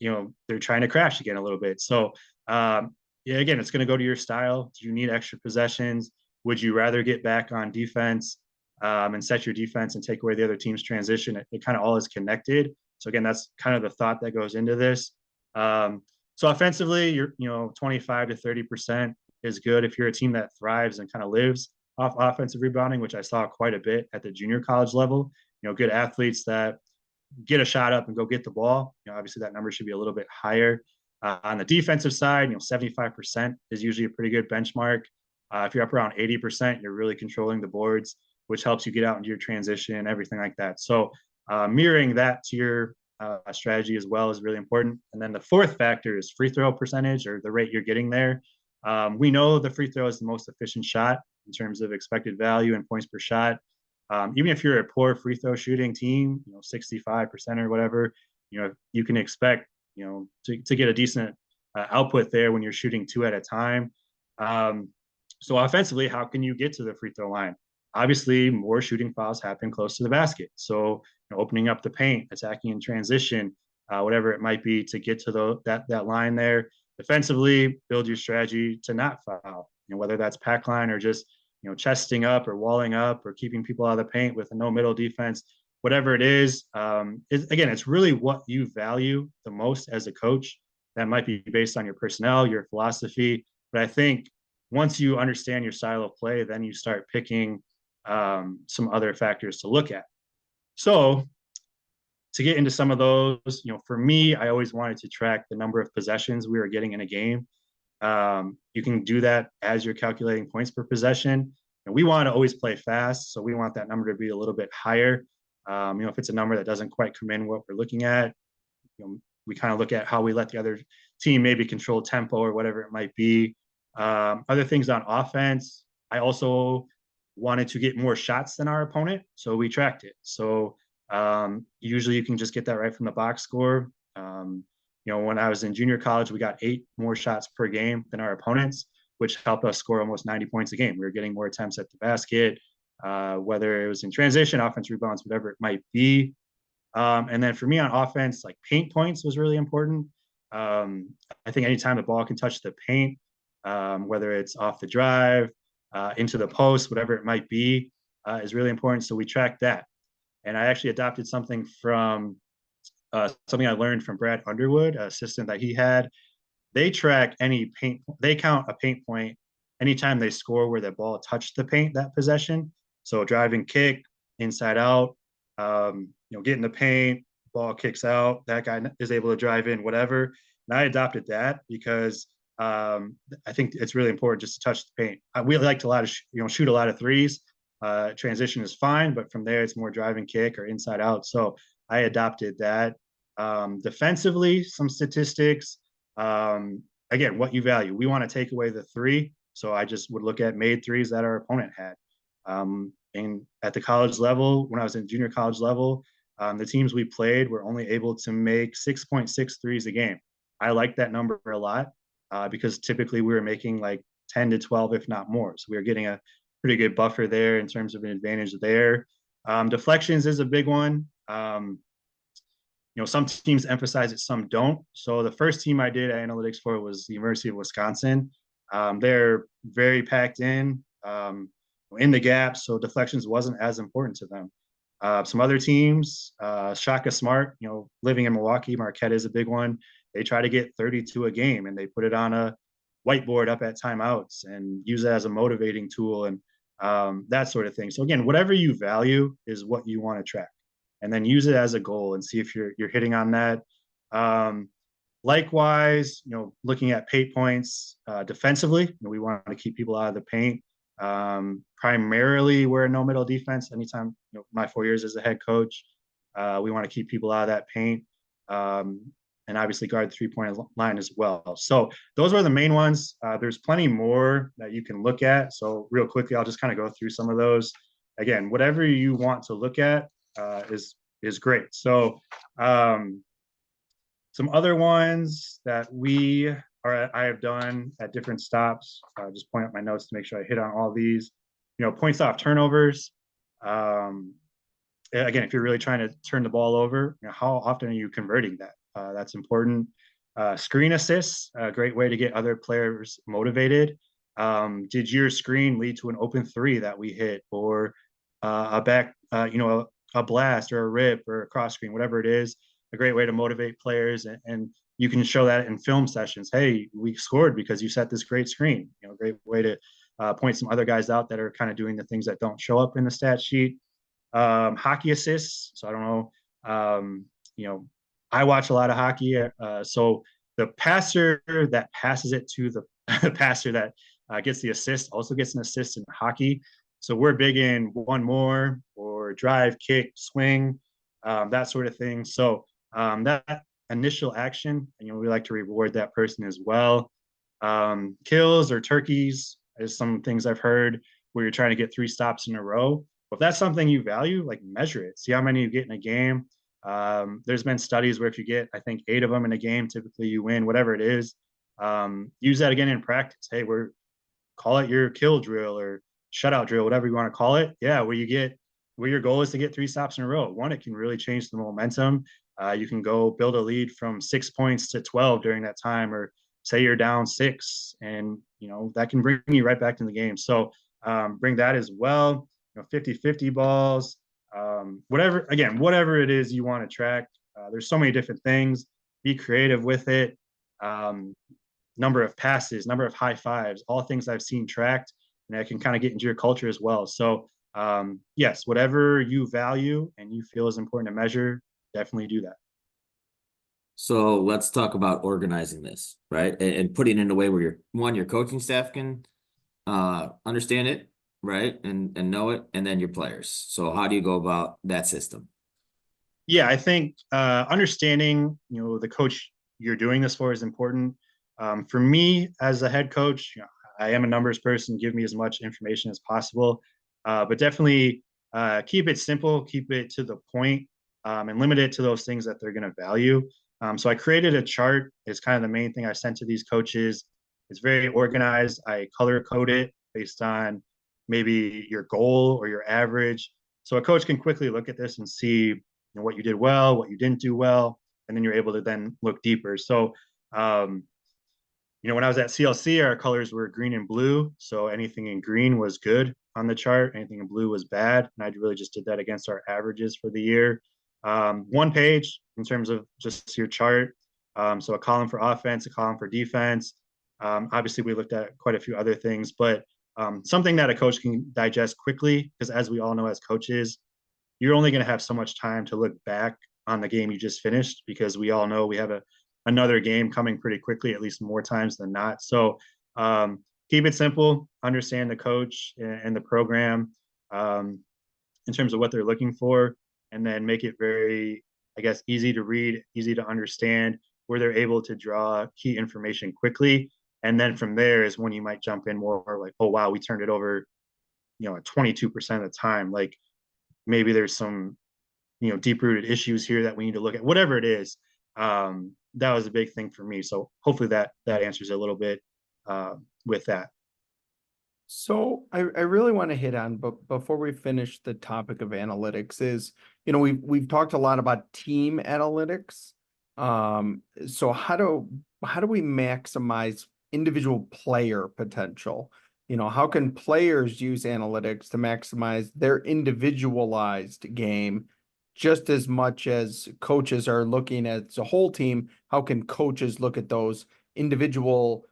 they're trying to crash again a little bit. So, again, it's going to go to your style. Do you need extra possessions? Would you rather get back on defense and set your defense and take away the other team's transition? It kind of all is connected. So again, that's kind of the thought that goes into this. So offensively, you're 25 to 30% is good if you're a team that thrives and kind of lives off offensive rebounding, which I saw quite a bit at the junior college level. Good athletes that get a shot up and go get the ball. Obviously that number should be a little bit higher. On the defensive side, 75% is usually a pretty good benchmark. If you're up around 80%, you're really controlling the boards, which helps you get out into your transition and everything like that. So mirroring that to your strategy as well is really important. And then the fourth factor is free throw percentage, or the rate you're getting there. We know the free throw is the most efficient shot in terms of expected value and points per shot. Even if you're a poor free throw shooting team, 65% or whatever, you can expect, to get a decent output there when you're shooting 2 at a time. So offensively, how can you get to the free throw line? Obviously, more shooting fouls happen close to the basket. So opening up the paint, attacking in transition, whatever it might be to get to that line there. Defensively, build your strategy to not foul, whether that's pack line or just chesting up or walling up or keeping people out of the paint with a no middle defense, whatever it is. Again, it's really what you value the most as a coach. That might be based on your personnel, your philosophy. But I think once you understand your style of play, then you start picking some other factors to look at. So to get into some of those, for me, I always wanted to track the number of possessions we were getting in a game. You can do that as you're calculating points per possession. And we want to always play fast, so we want that number to be a little bit higher. If it's a number that doesn't quite come in what we're looking at, we kind of look at how we let the other team maybe control tempo or whatever it might be. Other things on offense, I also wanted to get more shots than our opponent, so we tracked it. So usually you can just get that right from the box score. When I was in junior college, we got 8 more shots per game than our opponents, which helped us score almost 90 points a game. We were getting more attempts at the basket, whether it was in transition, offense rebounds, whatever it might be. And then for me on offense, like paint points was really important. I think anytime the ball can touch the paint, whether it's off the drive, into the post, whatever it might be, is really important. So we track that. And I actually adopted something from something I learned from Brad Underwood, an assistant that he had. They track any paint. They count a paint point anytime they score where the ball touched the paint that possession. So driving kick, inside out, get in the paint, ball kicks out, that guy is able to drive in, whatever. And I adopted that because I think it's really important just to touch the paint. We like to shoot a lot of threes. Transition is fine, but from there it's more driving kick or inside out. So I adopted that. Defensively, some statistics. Again, what you value. We want to take away the 3. So I just would look at made threes that our opponent had. And at the college level, when I was in junior college level, the teams we played were only able to make 6.6 threes a game. I like that number a lot. because typically we were making like 10 to 12, if not more. So we were getting a pretty good buffer there in terms of an advantage there. Deflections is a big one. Some teams emphasize it, some don't. So the first team I did analytics for was the University of Wisconsin. They're very packed in the gaps, so deflections wasn't as important to them. Some other teams, Shaka Smart, living in Milwaukee, Marquette is a big one. They try to get 32 a game, and they put it on a whiteboard up at timeouts and use it as a motivating tool and that sort of thing. So again, whatever you value is what you want to track, and then use it as a goal and see if you're hitting on that. Likewise, looking at paint points defensively, we want to keep people out of the paint. Primarily, we're a no middle defense. Anytime, my 4 years as a head coach, we want to keep people out of that paint, and obviously guard the 3-point line as well. So those were the main ones. There's plenty more that you can look at. So real quickly, I'll just kind of go through some of those. Again, whatever you want to look at is great. So some other ones that I have done at different stops. Just point out my notes to make sure I hit on all these. Points off turnovers. Again, if you're really trying to turn the ball over, how often are you converting that? That's important. Screen assists, a great way to get other players motivated. Did your screen lead to an open three that we hit, or a back, a blast or a rip or a cross screen, whatever it is? A great way to motivate players, and you can show that in film sessions. Hey, we scored because you set this great screen. Great way to point some other guys out that are kind of doing the things that don't show up in the stat sheet. Hockey assists. So I don't know. I watch a lot of hockey. So the passer that passes it to the passer that gets the assist also gets an assist in hockey. So we're big in one more or drive, kick, swing, that sort of thing. So that initial action, we like to reward that person as well. Kills or turkeys is some things I've heard where you're trying to get 3 stops in a row. But if that's something you value, like measure it. See how many you get in a game. There's been studies where if you get, I think, 8 of them in a game, typically you win, whatever it is. Use that again in practice. Hey, call it your kill drill or shutout drill, whatever you want to call it. Yeah, where your goal is to get 3 stops in a row. One, it can really change the momentum. You can go build a lead from 6 points to 12 during that time, or say you're down 6, and that can bring you right back to the game. So bring that as well. 50-50 balls, whatever it is you want to track. There's so many different things. Be creative with it. Number of passes, number of high fives, all things I've seen tracked, and that can kind of get into your culture as well. So yes, whatever you value and you feel is important to measure, definitely do that. So let's talk about organizing this, right? And putting it in a way where your coaching staff can understand it, right? And know it, and then your players. So how do you go about that system? Yeah, I think understanding, the coach you're doing this for is important. For me as a head coach, I am a numbers person. Give me as much information as possible, but definitely keep it simple, keep it to the point, and limit it to those things that they're going to value. So I created a chart. It's kind of the main thing I sent to these coaches. It's very organized. I color code it based on maybe your goal or your average. So a coach can quickly look at this and see what you did well, what you didn't do well, and then you're able to then look deeper. So, when I was at CLC, our colors were green and blue. So anything in green was good on the chart. Anything in blue was bad. And I really just did that against our averages for the year. 1 page in terms of just your chart. So a column for offense, a column for defense. Obviously, we looked at quite a few other things, but something that a coach can digest quickly, because as we all know as coaches, you're only going to have so much time to look back on the game you just finished, because we all know we have another game coming pretty quickly, at least more times than not. So keep it simple, understand the coach and the program in terms of what they're looking for, and then make it very, I guess, easy to read, easy to understand, where they're able to draw key information quickly. And then from there is when you might jump in more like, oh, wow, we turned it over, at 22% of the time. Like maybe there's some, deep rooted issues here that we need to look at, whatever it is. that was a big thing for me. So hopefully that answers a little bit with that. So I really want to hit on, but before we finish the topic of analytics is, we've talked a lot about team analytics. So how do we maximize individual player potential? How can players use analytics to maximize their individualized game just as much as coaches are looking at the whole team? How can coaches look at those individual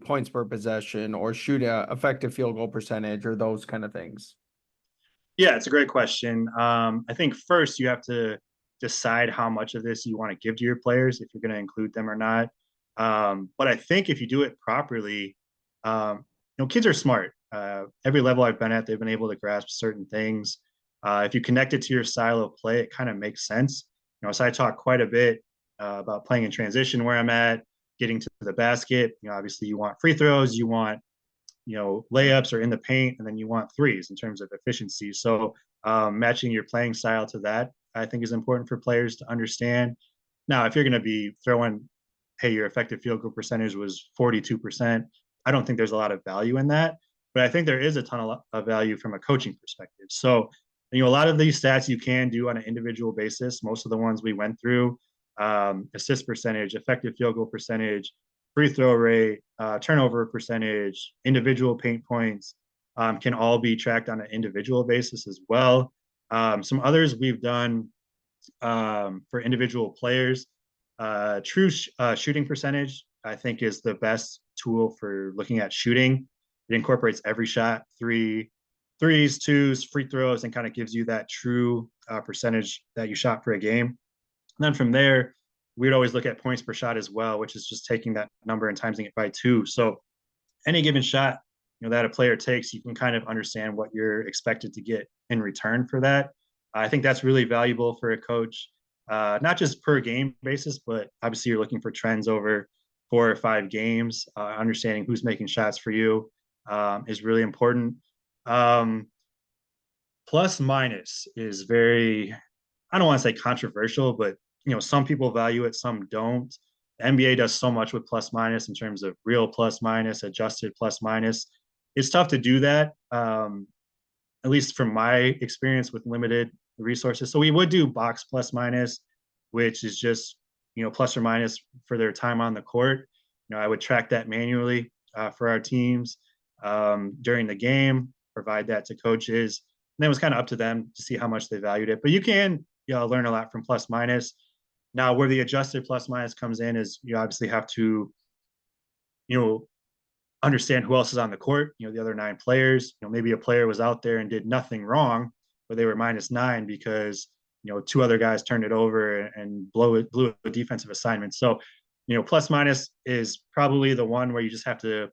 points per possession or shoot a effective field goal percentage or those kind of things? Yeah, it's a great question. I think first you have to decide how much of this you want to give to your players, if you're going to include them or not. But I think if you do it properly, kids are smart. Every level I've been at, they've been able to grasp certain things. If you connect it to your style of play, it kind of makes sense. So I talk quite a bit about playing in transition where I'm at, getting to the basket. Obviously you want free throws, you want layups or in the paint, and then you want threes in terms of efficiency. So matching your playing style to that, I think, is important for players to understand. Now, if you're going to be throwing, hey, your effective field goal percentage was 42%, I don't think there's a lot of value in that. But I think there is a ton of value from a coaching perspective. So, a lot of these stats you can do on an individual basis. Most of the ones we went through, assist percentage, effective field goal percentage, free throw rate, turnover percentage, individual paint points, can all be tracked on an individual basis as well. Some others we've done for individual players, true shooting percentage, I think, is the best tool for looking at shooting. It incorporates every shot, threes, twos, free throws, and kind of gives you that true percentage that you shot for a game. And then from there, we'd always look at points per shot as well, which is just taking that number and timesing it by 2. So any given shot, that a player takes, you can kind of understand what you're expected to get in return for that. I think that's really valuable for a coach, not just per game basis, but obviously you're looking for trends over 4 or 5 games. Understanding who's making shots for you is really important. Plus minus is very, I don't want to say controversial, but some people value it, some don't. The NBA does so much with plus minus in terms of real plus minus, adjusted plus minus. It's tough to do that, at least from my experience with limited resources. So we would do box plus minus, which is just plus or minus for their time on the court. I would track that manually for our teams during the game, provide that to coaches. And then it was kind of up to them to see how much they valued it. But you can learn a lot from plus minus. Now, where the adjusted plus minus comes in is you obviously have to, understand who else is on the court, the other 9 players. Maybe a player was out there and did nothing wrong, but they were -9 because, 2 other guys turned it over and blew a defensive assignment. So, plus minus is probably the one where you just have to,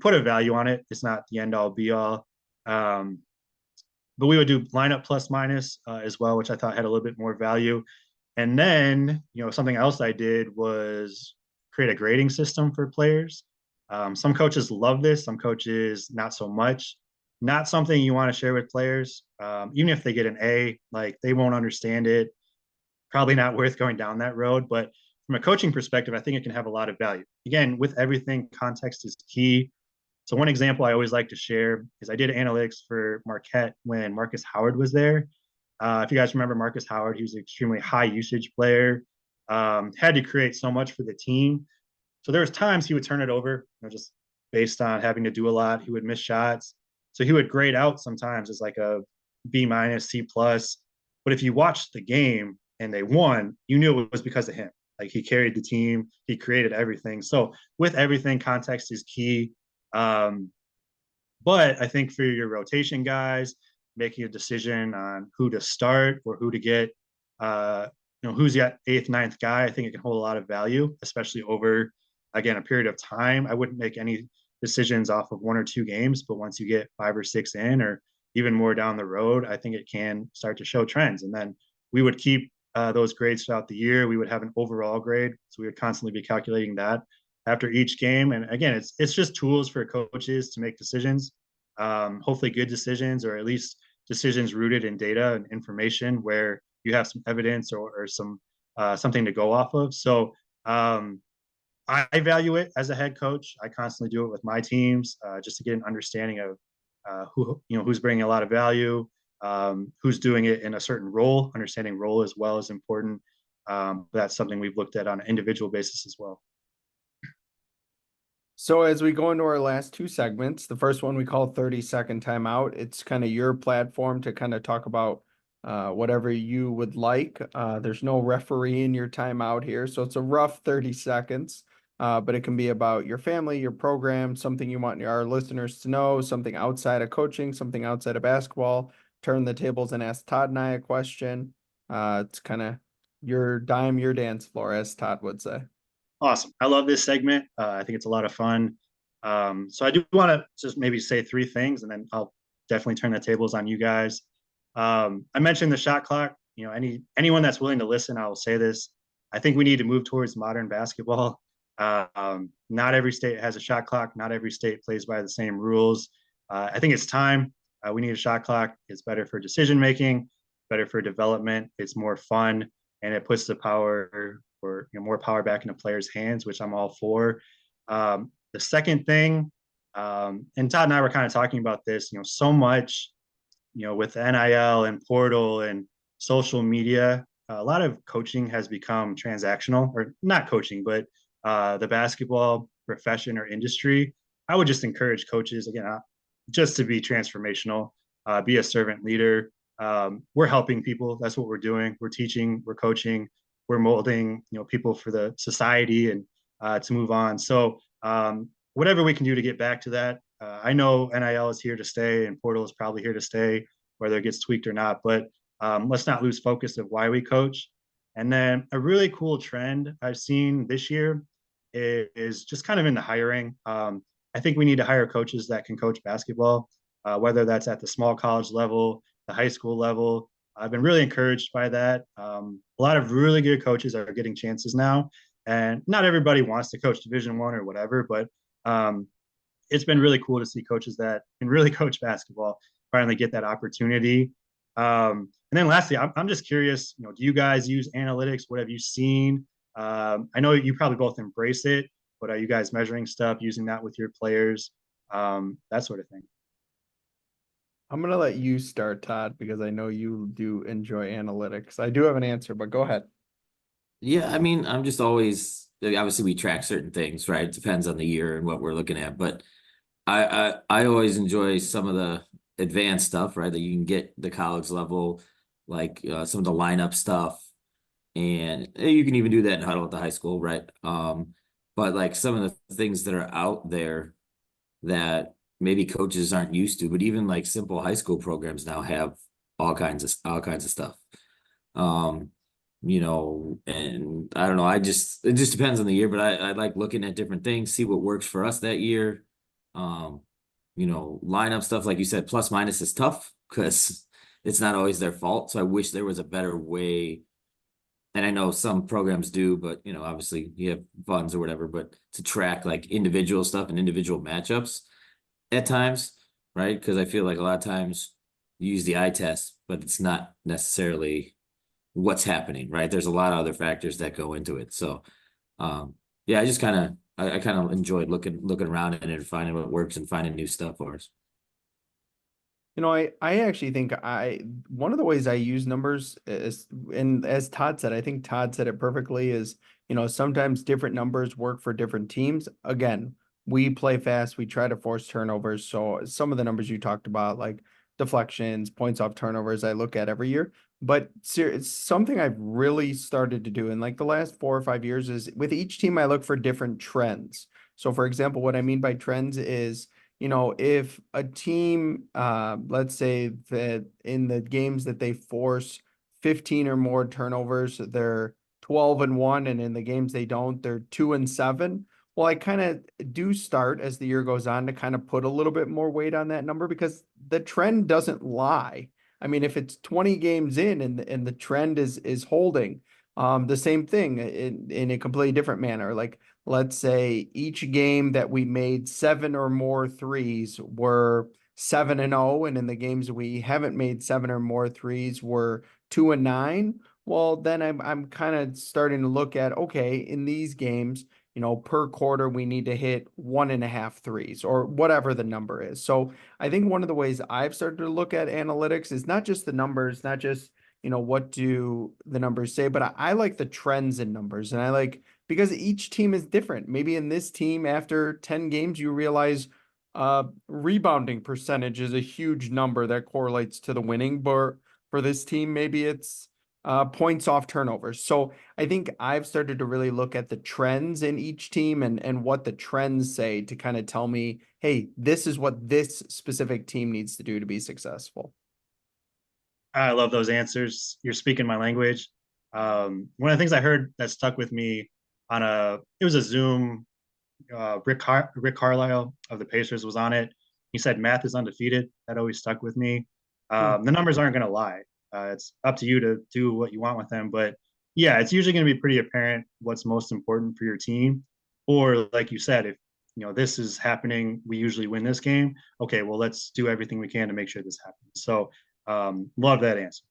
put a value on it. It's not the end all be all. But we would do lineup plus minus as well, which I thought had a little bit more value. And then, something else I did was create a grading system for players. Some coaches love this, some coaches not so much. Not something you want to share with players. Even if they get an A, like, they won't understand it. Probably not worth going down that road. But from a coaching perspective, I think it can have a lot of value. Again, with everything, context is key. So one example I always like to share is I did analytics for Marquette when Marcus Howard was there. If you guys remember Marcus Howard, he was an extremely high usage player, had to create so much for the team. So there was times he would turn it over, just based on having to do a lot. He would miss shots. So he would grade out sometimes as like a B minus, C plus. But if you watched the game and they won, you knew it was because of him. Like, he carried the team, he created everything. So with everything, context is key. But I think for your rotation guys, making a decision on who to start or who to get, who's that 8th, 9th guy, I think it can hold a lot of value, especially over, again, a period of time. I wouldn't make any decisions off of 1 or 2 games, but once you get 5 or 6 in, or even more down the road, I think it can start to show trends. And then we would keep those grades throughout the year. We would have an overall grade, so we would constantly be calculating that after each game. And again, it's just tools for coaches to make decisions, hopefully good decisions, or at least decisions rooted in data and information where you have some evidence or some something to go off of. So I value it as a head coach. I constantly do it with my teams just to get an understanding of who's bringing a lot of value, who's doing it in a certain role. Understanding role as well is important. That's something we've looked at on an individual basis as well. So as we go into our last two segments, the first one we call 30-second timeout. It's kind of your platform to kind of talk about whatever you would like. There's no referee in your timeout here, so it's a rough 30 seconds. But it can be about your family, your program, something you want our listeners to know, something outside of coaching, something outside of basketball. Turn the tables and ask Todd and I a question. It's kind of your dime, your dance floor, as Todd would say. Awesome. I love this segment. I think it's a lot of fun. So I do want to just maybe say three things, and then I'll definitely turn the tables on you guys. I mentioned the shot clock. Anyone that's willing to listen, I will say this. I think we need to move towards modern basketball. Not every state has a shot clock. Not every state plays by the same rules. I think it's time. We need a shot clock. It's better for decision making, better for development. It's more fun, and it puts the power or more power back into players' hands, which I'm all for. The second thing, and Todd and I were kind of talking about this, so much, with NIL and portal and social media, a lot of coaching has become transactional, or not coaching, but the basketball profession or industry. I would just encourage coaches, again, just to be transformational, be a servant leader. We're helping people. That's what we're doing. We're teaching, we're coaching, we're molding, people for the society and to move on. So whatever we can do to get back to that. I know NIL is here to stay and portal is probably here to stay, whether it gets tweaked or not, but let's not lose focus of why we coach. And then a really cool trend I've seen this year is just kind of in the hiring. I think we need to hire coaches that can coach basketball, whether that's at the small college level, the high school level. I've been really encouraged by that. A lot of really good coaches are getting chances now, and not everybody wants to coach Division I or whatever, but it's been really cool to see coaches that can really coach basketball finally get that opportunity. And then lastly, I'm just curious, do you guys use analytics? What have you seen? I know you probably both embrace it, but are you guys measuring stuff, using that with your players, that sort of thing? I'm going to let you start, Todd, because I know you do enjoy analytics. I do have an answer, but go ahead. Yeah, I mean, I'm just always, obviously we track certain things, right? It depends on the year and what we're looking at, but I always enjoy some of the advanced stuff, right? That you can get the college level, like some of the lineup stuff, and you can even do that in huddle at the high school, right? But like some of the things that are out there that maybe coaches aren't used to, but even like simple high school programs now have all kinds of stuff. And I don't know, it just depends on the year, but I like looking at different things, see what works for us that year. Lineup stuff, like you said, plus minus is tough because it's not always their fault. So I wish there was a better way. And I know some programs do, but obviously you have funds or whatever, but to track like individual stuff and individual matchups at times, right? Because I feel like a lot of times you use the eye test, but it's not necessarily what's happening, right? There's a lot of other factors that go into it. So, yeah, I kind of enjoyed looking around at it and finding what works and finding new stuff for us. I actually think one of the ways I use numbers is, and as Todd said, I think Todd said it perfectly, is, sometimes different numbers work for different teams. Again, we play fast, we try to force turnovers. So some of the numbers you talked about, like deflections, points off turnovers, I look at every year. But it's something I've really started to do in like the last 4 or 5 years is with each team, I look for different trends. So for example, what I mean by trends is, if a team, let's say that in the games that they force 15 or more turnovers, they're 12-1, and in the games they don't, they're 2-7. Well, I kind of do start as the year goes on to kind of put a little bit more weight on that number because the trend doesn't lie. I mean, if it's 20 games in and the trend is holding, the same thing in a completely different manner. Like, let's say each game that we made 7 or more threes were 7-0, and in the games we haven't made 7 or more threes were 2-9. well, then I'm kind of starting to look at, okay, in these games, per quarter we need to hit 1.5 threes or whatever the number is. So I think one of the ways I've started to look at analytics is not just the numbers, not just, what do the numbers say, but I like the trends in numbers. And I like because each team is different. Maybe in this team, after 10 games, you realize rebounding percentage is a huge number that correlates to the winning. But for this team, maybe it's points off turnovers. So I think I've started to really look at the trends in each team and what the trends say to kind of tell me, hey, this is what this specific team needs to do to be successful. I love those answers. You're speaking my language. One of the things I heard that stuck with me it was a Zoom. Rick Carlisle of the Pacers was on it. He said math is undefeated. That always stuck with me. The numbers aren't going to lie. It's up to you to do what you want with them. But yeah, it's usually going to be pretty apparent what's most important for your team. Or like you said, if this is happening, we usually win this game. Okay, well, let's do everything we can to make sure this happens. So love that answer.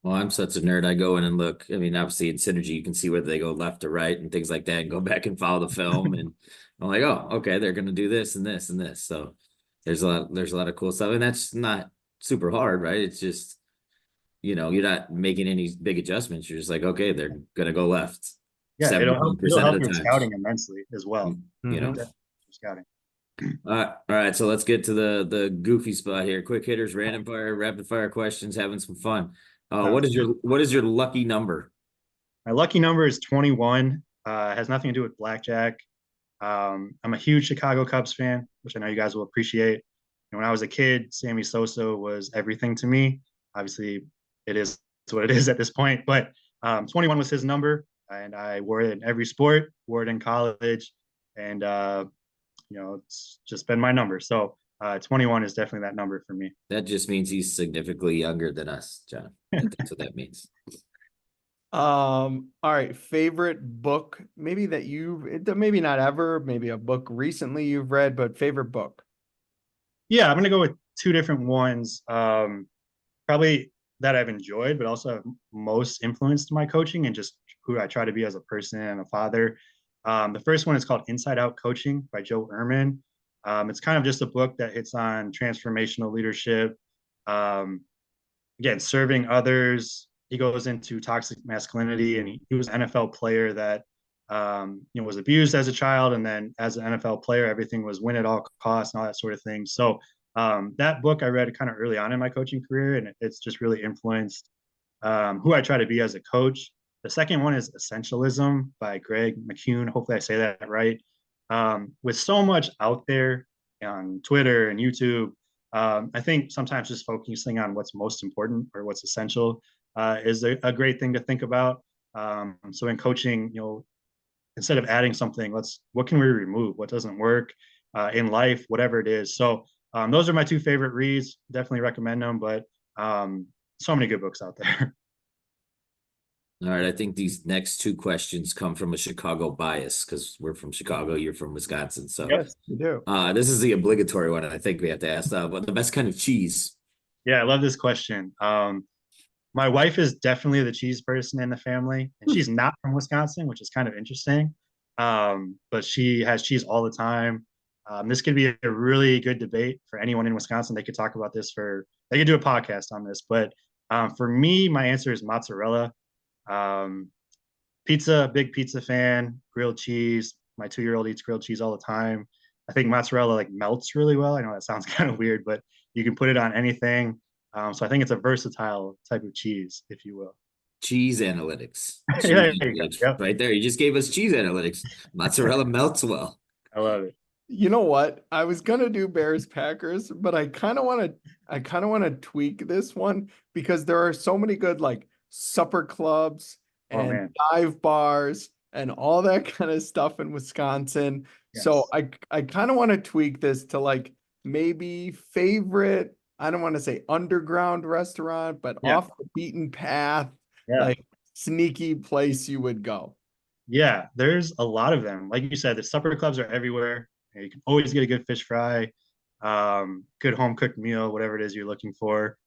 Well, I'm such a nerd. I go in and look. I mean, obviously in Synergy, you can see whether they go left or right and things like that, and go back and follow the film. And I'm like, oh, okay, they're going to do this and this and this. So there's a lot of cool stuff, and that's not super hard, right? It's just, you're not making any big adjustments. You're just like, okay, they're going to go left. Yeah, it'll help 71% of the your time. scouting immensely as well. Scouting. All right, so let's get to the goofy spot here. Quick hitters, random fire, rapid fire questions, having some fun. What is your lucky number? My lucky number is 21. It has nothing to do with blackjack. I'm a huge Chicago Cubs fan, which I know you guys will appreciate. And when I was a kid, Sammy Sosa was everything to me. Obviously, it's what it is at this point. But 21 was his number, and I wore it in every sport. Wore it in college, and it's just been my number. So 21 is definitely that number for me. That just means he's significantly younger than us, John. That's what that means. All right. Favorite book, maybe maybe not ever, maybe a book recently you've read, but favorite book. Yeah, I'm gonna go with two different ones. Probably that I've enjoyed, but also have most influenced my coaching and just who I try to be as a person and a father. The first one is called Inside Out Coaching by Joe Ehrman. It's kind of just a book that hits on transformational leadership, again, serving others. He goes into toxic masculinity, and he was an NFL player that was abused as a child, and then as an NFL player, everything was win at all costs and all that sort of thing. So that book I read kind of early on in my coaching career, and it's just really influenced who I try to be as a coach. The second one is Essentialism by Greg McCune. Hopefully I say that right. With so much out there on Twitter and YouTube, I think sometimes just focusing on what's most important or what's essential is a great thing to think about. So in coaching, instead of adding something, what can we remove? What doesn't work in life, whatever it is. So those are my two favorite reads. Definitely recommend them, but so many good books out there. All right, I think these next two questions come from a Chicago bias because we're from Chicago, you're from Wisconsin. So yes, you do. This is the obligatory one. I think we have to ask what the best kind of cheese. Yeah, I love this question. My wife is definitely the cheese person in the family, and she's not from Wisconsin, which is kind of interesting. But she has cheese all the time. This could be a really good debate for anyone in Wisconsin. They could talk about this they could do a podcast on this. But for me, my answer is mozzarella. Pizza, big pizza fan, grilled cheese. My 2-year-old eats grilled cheese all the time. I think mozzarella melts really well. I know that sounds kind of weird, but you can put it on anything. So I think it's a versatile type of cheese, if you will. Cheese analytics. Yeah, there you go. Yep. Right there. You just gave us cheese analytics. Mozzarella melts well. I love it. You know what? I was gonna do Bears Packers, but I kind of want to tweak this one because there are so many good supper clubs and dive bars and all that kind of stuff in Wisconsin. Yes. So I kind of want to tweak this to maybe favorite, I don't want to say underground restaurant, but off the beaten path, sneaky place you would go. Yeah, there's a lot of them. Like you said, the supper clubs are everywhere. You can always get a good fish fry, good home cooked meal, whatever it is you're looking for.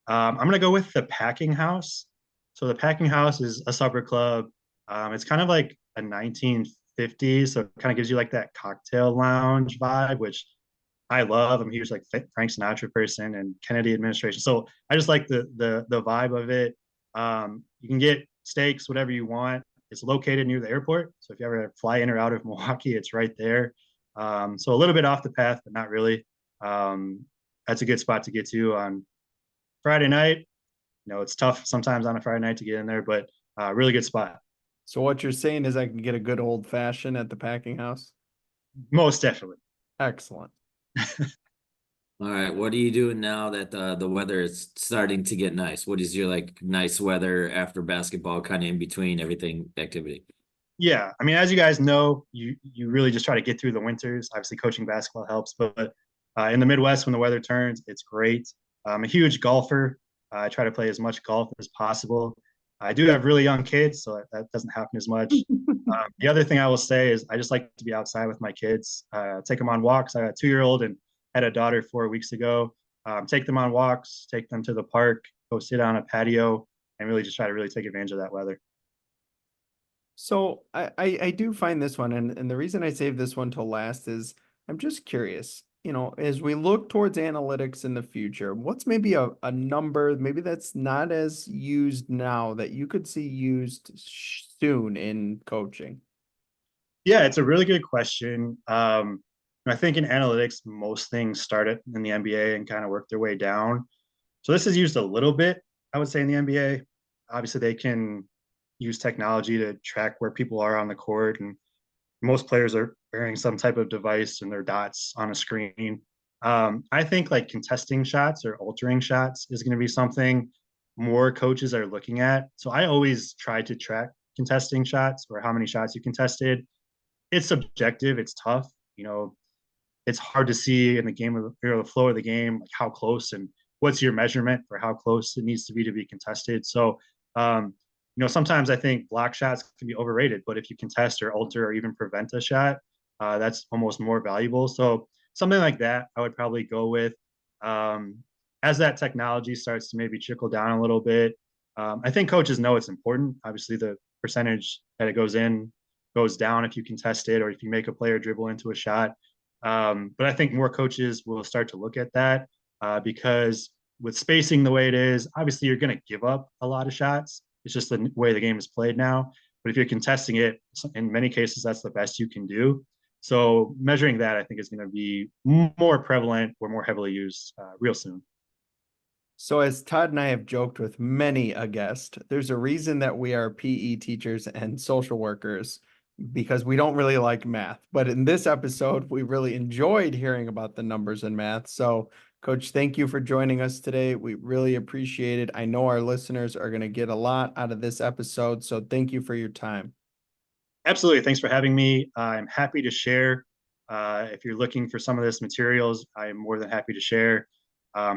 I'm going to go with the Packing House So the Packing House is a supper club. It's kind of like a 1950s, so it kind of gives you like that cocktail lounge vibe, which I love. I'm a huge like Frank Sinatra person and Kennedy administration. So I just like the vibe of it. You can get steaks, whatever you want. It's located near the airport, so if you ever fly in or out of Milwaukee, it's right there. So a little bit off the path, but not really. That's a good spot to get to on Friday night. It's tough sometimes on a Friday night to get in there, but really good spot. So what you're saying is I can get a good old fashioned at the Packing House? Most definitely. Excellent. All right, what are you doing now that the weather is starting to get nice? What is your like nice weather after basketball, kind of in between everything activity? Yeah, I mean, as you guys know, you really just try to get through the winters. Obviously, coaching basketball helps, but in the Midwest, when the weather turns, it's great. I'm a huge golfer. I try to play as much golf as possible. I do have really young kids, so that doesn't happen as much. The other thing I will say is I just like to be outside with my kids, take them on walks. I got a 2-year-old and had a daughter 4 weeks ago. Take them on walks, take them to the park, go sit on a patio, and really just try to really take advantage of that weather. So I do find this one, and the reason I saved this one till last is I'm just curious, as we look towards analytics in the future, what's maybe a number, maybe that's not as used now that you could see used soon in coaching? Yeah, it's a really good question. I think in analytics, most things start in the NBA and kind of work their way down. So this is used a little bit, I would say, in the NBA. Obviously, they can use technology to track where people are on the court, and most players are wearing some type of device and their dots on a screen. I think like contesting shots or altering shots is going to be something more coaches are looking at. So I always try to track contesting shots or how many shots you contested. It's subjective. It's tough. It's hard to see in the game of the flow of the game, like how close and what's your measurement for how close it needs to be contested. So, sometimes I think block shots can be overrated, but if you contest or alter or even prevent a shot, that's almost more valuable. So something like that, I would probably go with. As that technology starts to maybe trickle down a little bit, I think coaches know it's important. Obviously, the percentage that it goes in goes down if you contest it or if you make a player dribble into a shot. But I think more coaches will start to look at that because with spacing the way it is, obviously you're going to give up a lot of shots. It's just the way the game is played now. But if you're contesting it, in many cases, that's the best you can do. So measuring that, I think, is going to be more prevalent or more heavily used real soon. So as Todd and I have joked with many a guest, there's a reason that we are PE teachers and social workers because we don't really like math. But in this episode, we really enjoyed hearing about the numbers in math. So Coach, thank you for joining us today. We really appreciate it. I know our listeners are going to get a lot out of this episode. So thank you for your time. Absolutely. Thanks for having me. I'm happy to share. If you're looking for some of this materials, I'm more than happy to share.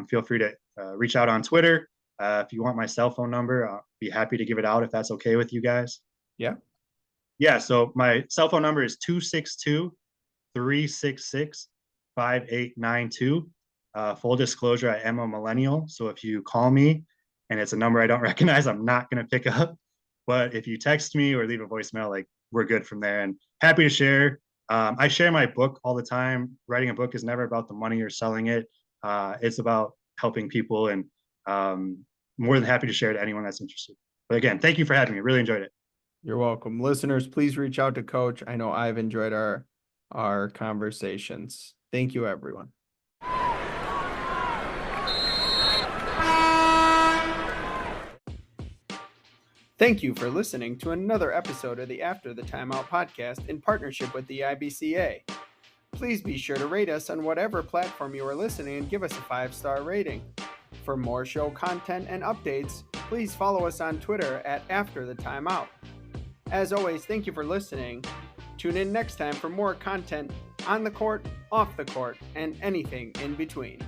Feel free to reach out on Twitter. If you want my cell phone number, I'll be happy to give it out if that's okay with you guys. Yeah. Yeah. So my cell phone number is 262-366-5892. Full disclosure, I am a millennial. So if you call me and it's a number I don't recognize, I'm not going to pick up. But if you text me or leave a voicemail, like we're good from there and happy to share. I share my book all the time. Writing a book is never about the money or selling it. It's about helping people and more than happy to share to anyone that's interested. But again, thank you for having me. Really enjoyed it. You're welcome. Listeners, please reach out to Coach. I know I've enjoyed our conversations. Thank you, everyone. Thank you for listening to another episode of the After the Timeout podcast in partnership with the IBCA. Please be sure to rate us on whatever platform you are listening and give us a 5-star rating. For more show content and updates, please follow us on Twitter at After the Timeout. As always, thank you for listening. Tune in next time for more content on the court, off the court, and anything in between.